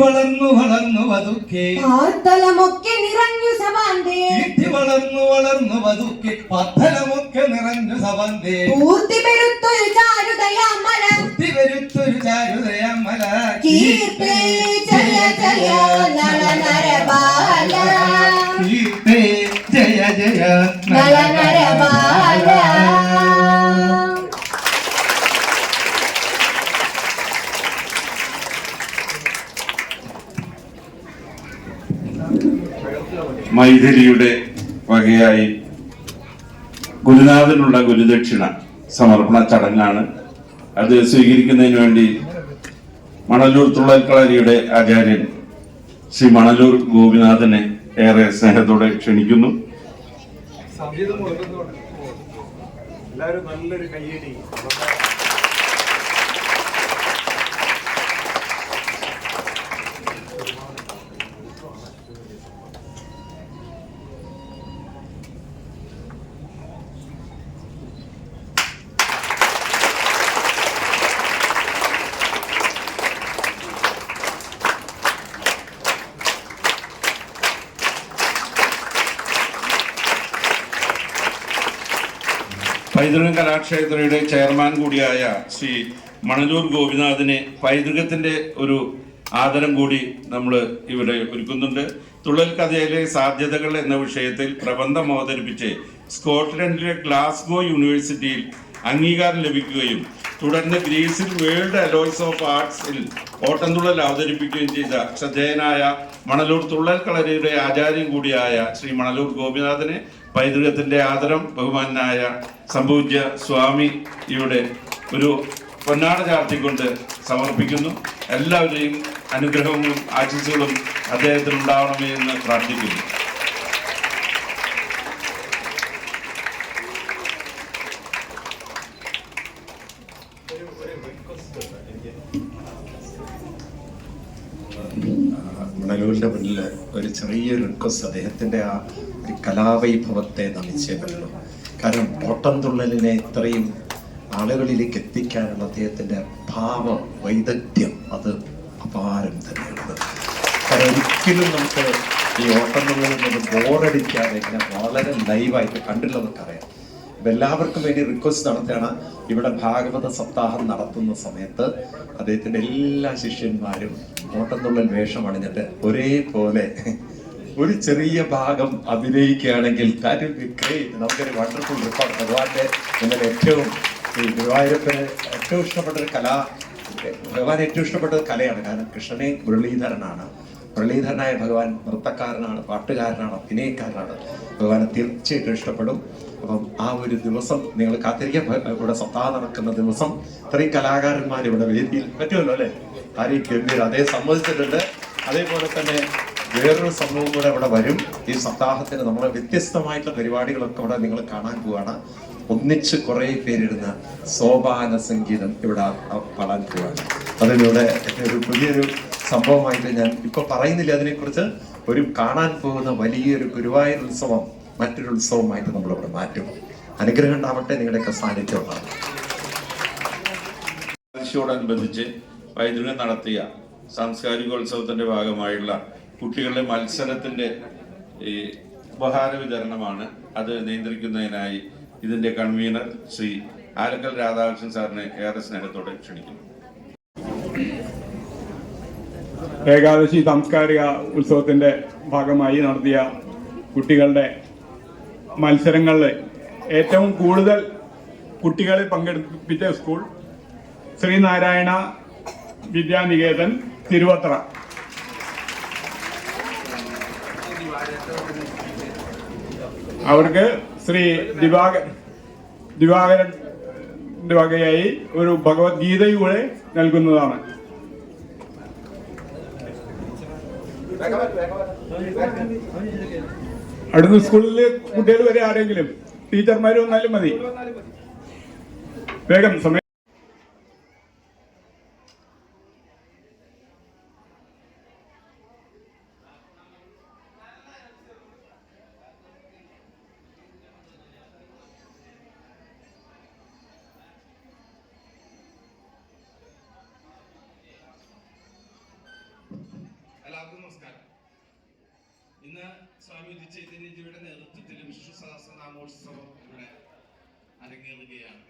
വളർന്നു പതുക്കെ പാർത്തലമൊക്കെ നിറഞ്ഞു സവാന്തേ പൂർത്തി പെരുത്തൊരു ചാരുതയാമല കീർത്തി ജയ ജയ നളനരബാല ജയ ജയ നളനരബാല. മൈഥിലിയുടെ വകയായി ഗുരുനാഥനുള്ള ഗുരുദക്ഷിണ സമർപ്പണ ചടങ്ങാണ്. അത് സ്വീകരിക്കുന്നതിന് വേണ്ടി മണലൂർ തുള്ളൽക്കളരിയുടെ ആചാര്യൻ ശ്രീ മണലൂർ ഗോപിനാഥനെ ഏറെ സ്നേഹത്തോടെ ക്ഷണിക്കുന്നു. എല്ലാവരും നല്ലൊരു കയ്യടി. പൈതൃകം കലാക്ഷേത്രയുടെ ചെയർമാൻ കൂടിയായ ശ്രീ മണലൂർ ഗോപിനാഥിനെ പൈതൃകത്തിന്റെ ഒരു ആദരം കൂടി നമ്മൾ ഇവിടെ ഒരുക്കുന്നുണ്ട്. തുള്ളൽ കഥയിലെ സാധ്യതകൾ എന്ന വിഷയത്തിൽ പ്രബന്ധം അവതരിപ്പിച്ച് സ്കോട്ട്ലൻഡിലെ ഗ്ലാസ്ഗോ യൂണിവേഴ്സിറ്റിയിൽ അംഗീകാരം ലഭിക്കുകയും തുടർന്ന് ഗ്രീസിൽ വേൾഡ് അലോയ്സ് ഓഫ് ആർട്സിൽ ഓട്ടംതുള്ളൽ അവതരിപ്പിക്കുകയും ചെയ്ത ശ്രദ്ധേയനായ മണലൂർ തുള്ളൽ കളരിയുടെ ആചാര്യൻ കൂടിയായ ശ്രീ മണലൂർ ഗോപിനാഥനെ പൈതൃകത്തിന്റെ ആദരം ബഹുമാനായ സംപൂജ്യ സ്വാമി ഇവിടെ ഒരു പൊന്നാട ചാർത്തിക്കൊണ്ട് സമർപ്പിക്കുന്നു. എല്ലാവരെയും അനുഗ്രഹങ്ങളും ആശംസകളും അദ്ദേഹത്തിന് ഉണ്ടാവണമേ എന്ന് പ്രാർത്ഥിക്കുന്നു. മണലൂരിന്റെ മുന്നിൽ ഒരു ചെറിയൊരു റിക്വസ്റ്റ്, അദ്ദേഹത്തിന്റെ ആ ഒരു കലാവൈഭവത്തെ നമിച്ചേ പറ്റുള്ളൂ. കാരണം ഓട്ടംതുള്ളലിനെ ഇത്രയും ആളുകളിലേക്ക് എത്തിക്കാനുള്ള അദ്ദേഹത്തിന്റെ ഭാവം, വൈദഗ്ധ്യം അത് അപാരം തന്നെയാണ്. കാരണം ഒരിക്കലും നമുക്ക് ഈ ഓട്ടംതുള്ളലിൽ നിന്ന് ബോറടിക്കാതെ ഇങ്ങനെ വളരെ ലൈവായിട്ട് കണ്ടുള്ളവർക്കറിയാം. അപ്പം എല്ലാവർക്കും വേണ്ടി റിക്വസ്റ്റ് നടത്തുകയാണ്. ഇവിടെ ഭാഗവത സപ്താഹം നടത്തുന്ന സമയത്ത് അദ്ദേഹത്തിന്റെ എല്ലാ ശിഷ്യന്മാരും ഓട്ടംതുള്ളൽ വേഷം അണിഞ്ഞിട്ട് ഒരേപോലെ ഒരു ചെറിയ ഭാഗം അഭിനയിക്കുകയാണെങ്കിൽ നമുക്കൊരു വണ്ടർഫുൾ റിപ്പോർട്ട്. ഭഗവാന്റെ നിങ്ങൾ ഏറ്റവും ഈ ഗുരുവായൂരപ്പന് ഏറ്റവും ഇഷ്ടപ്പെട്ട ഒരു ഭഗവാൻ ഏറ്റവും ഇഷ്ടപ്പെട്ട കലയാണ്. കാരണം കൃഷ്ണനെ മുരളീധരനാണ്. മുരളീധരനായ ഭഗവാൻ നൃത്തക്കാരനാണ്, പാട്ടുകാരനാണ്, അഭിനയക്കാരനാണ്. ഭഗവാനെ തീർച്ചയായിട്ടും ഇഷ്ടപ്പെടും. അപ്പം ആ ഒരു ദിവസം നിങ്ങൾ കാത്തിരിക്കാൻ, ഇവിടെ സപ്താഹം നടക്കുന്ന ദിവസം ഇത്രയും കലാകാരന്മാർ ഇവിടെ വേദിയിൽ പറ്റുമല്ലോ അല്ലേ? ആരെയും ഗംഭീര അതേ സമ്മതിച്ചിട്ടുണ്ട്. അതേപോലെ തന്നെ വേറൊരു സംഭവം കൂടെ ഇവിടെ വരും. ഈ സപ്താഹത്തിന് നമ്മൾ വ്യത്യസ്തമായിട്ടുള്ള പരിപാടികളൊക്കെ ഇവിടെ നിങ്ങൾ കാണാൻ പോവാണ്. ഒന്നിച്ച് കുറെ പേരിടുന്ന സോപാന സംഗീതം ഇവിടെ പാടാൻ പോവാണ്. അതിലൂടെ ഒരു പുതിയൊരു സംഭവമായിട്ട് ഞാൻ ഇപ്പൊ പറയുന്നില്ല അതിനെക്കുറിച്ച്. ഒരു കാണാൻ പോകുന്ന വലിയൊരു ഗുരുവായൂർ ഉത്സവം മറ്റൊരു ഉത്സവമായിട്ട് നമ്മളിവിടെ മാറ്റും. അനുഗ്രഹം ഉണ്ടാവട്ടെ, നിങ്ങളുടെയൊക്കെ സാന്നിധ്യം ഉണ്ടാവും. ോടനുബന്ധിച്ച് പൈതൃകം നടത്തിയ സാംസ്കാരികോത്സവത്തിന്റെ ഭാഗമായുള്ള കുട്ടികളുടെ മത്സരത്തിന്റെ ഈ ഉപഹാര വിതരണമാണ്. അത് നിയന്ത്രിക്കുന്നതിനായി ഇതിന്റെ കൺവീനർ ശ്രീ ആലക്കൽ രാധാകൃഷ്ണൻ സാറിനെ ഏറെ സ്നേഹത്തോടെ ക്ഷണിക്കുന്നു. ഏകാദശി സാംസ്കാരിക ഉത്സവത്തിന്റെ ഭാഗമായി നടത്തിയ കുട്ടികളുടെ മത്സരങ്ങളിൽ ഏറ്റവും കൂടുതൽ കുട്ടികളെ പങ്കെടുപ്പിച്ച സ്കൂൾ ശ്രീനാരായണ വിദ്യാനികേതൻ തിരുവത്ര. അവർക്ക് ശ്രീ ദിവാകരന്റെ വകയായി ഒരു ഭഗവത്ഗീതയൂടെ നൽകുന്നതാണ്. അടുത്ത സ്കൂളിലെ കുട്ടികൾ വരെ ആരെങ്കിലും ടീച്ചർമാർ വന്നാലും മതി. വേഗം സമയം. എല്ലാവർക്കും നമസ്കാരം. ഇന്ന് സ്വാമി ചൈതന്യജിയുടെ നേതൃത്വത്തിൽ വിഷ്ണു സഹസ്രനാമോത്സവം ഇവിടെ അരങ്ങേറുകയാണ്.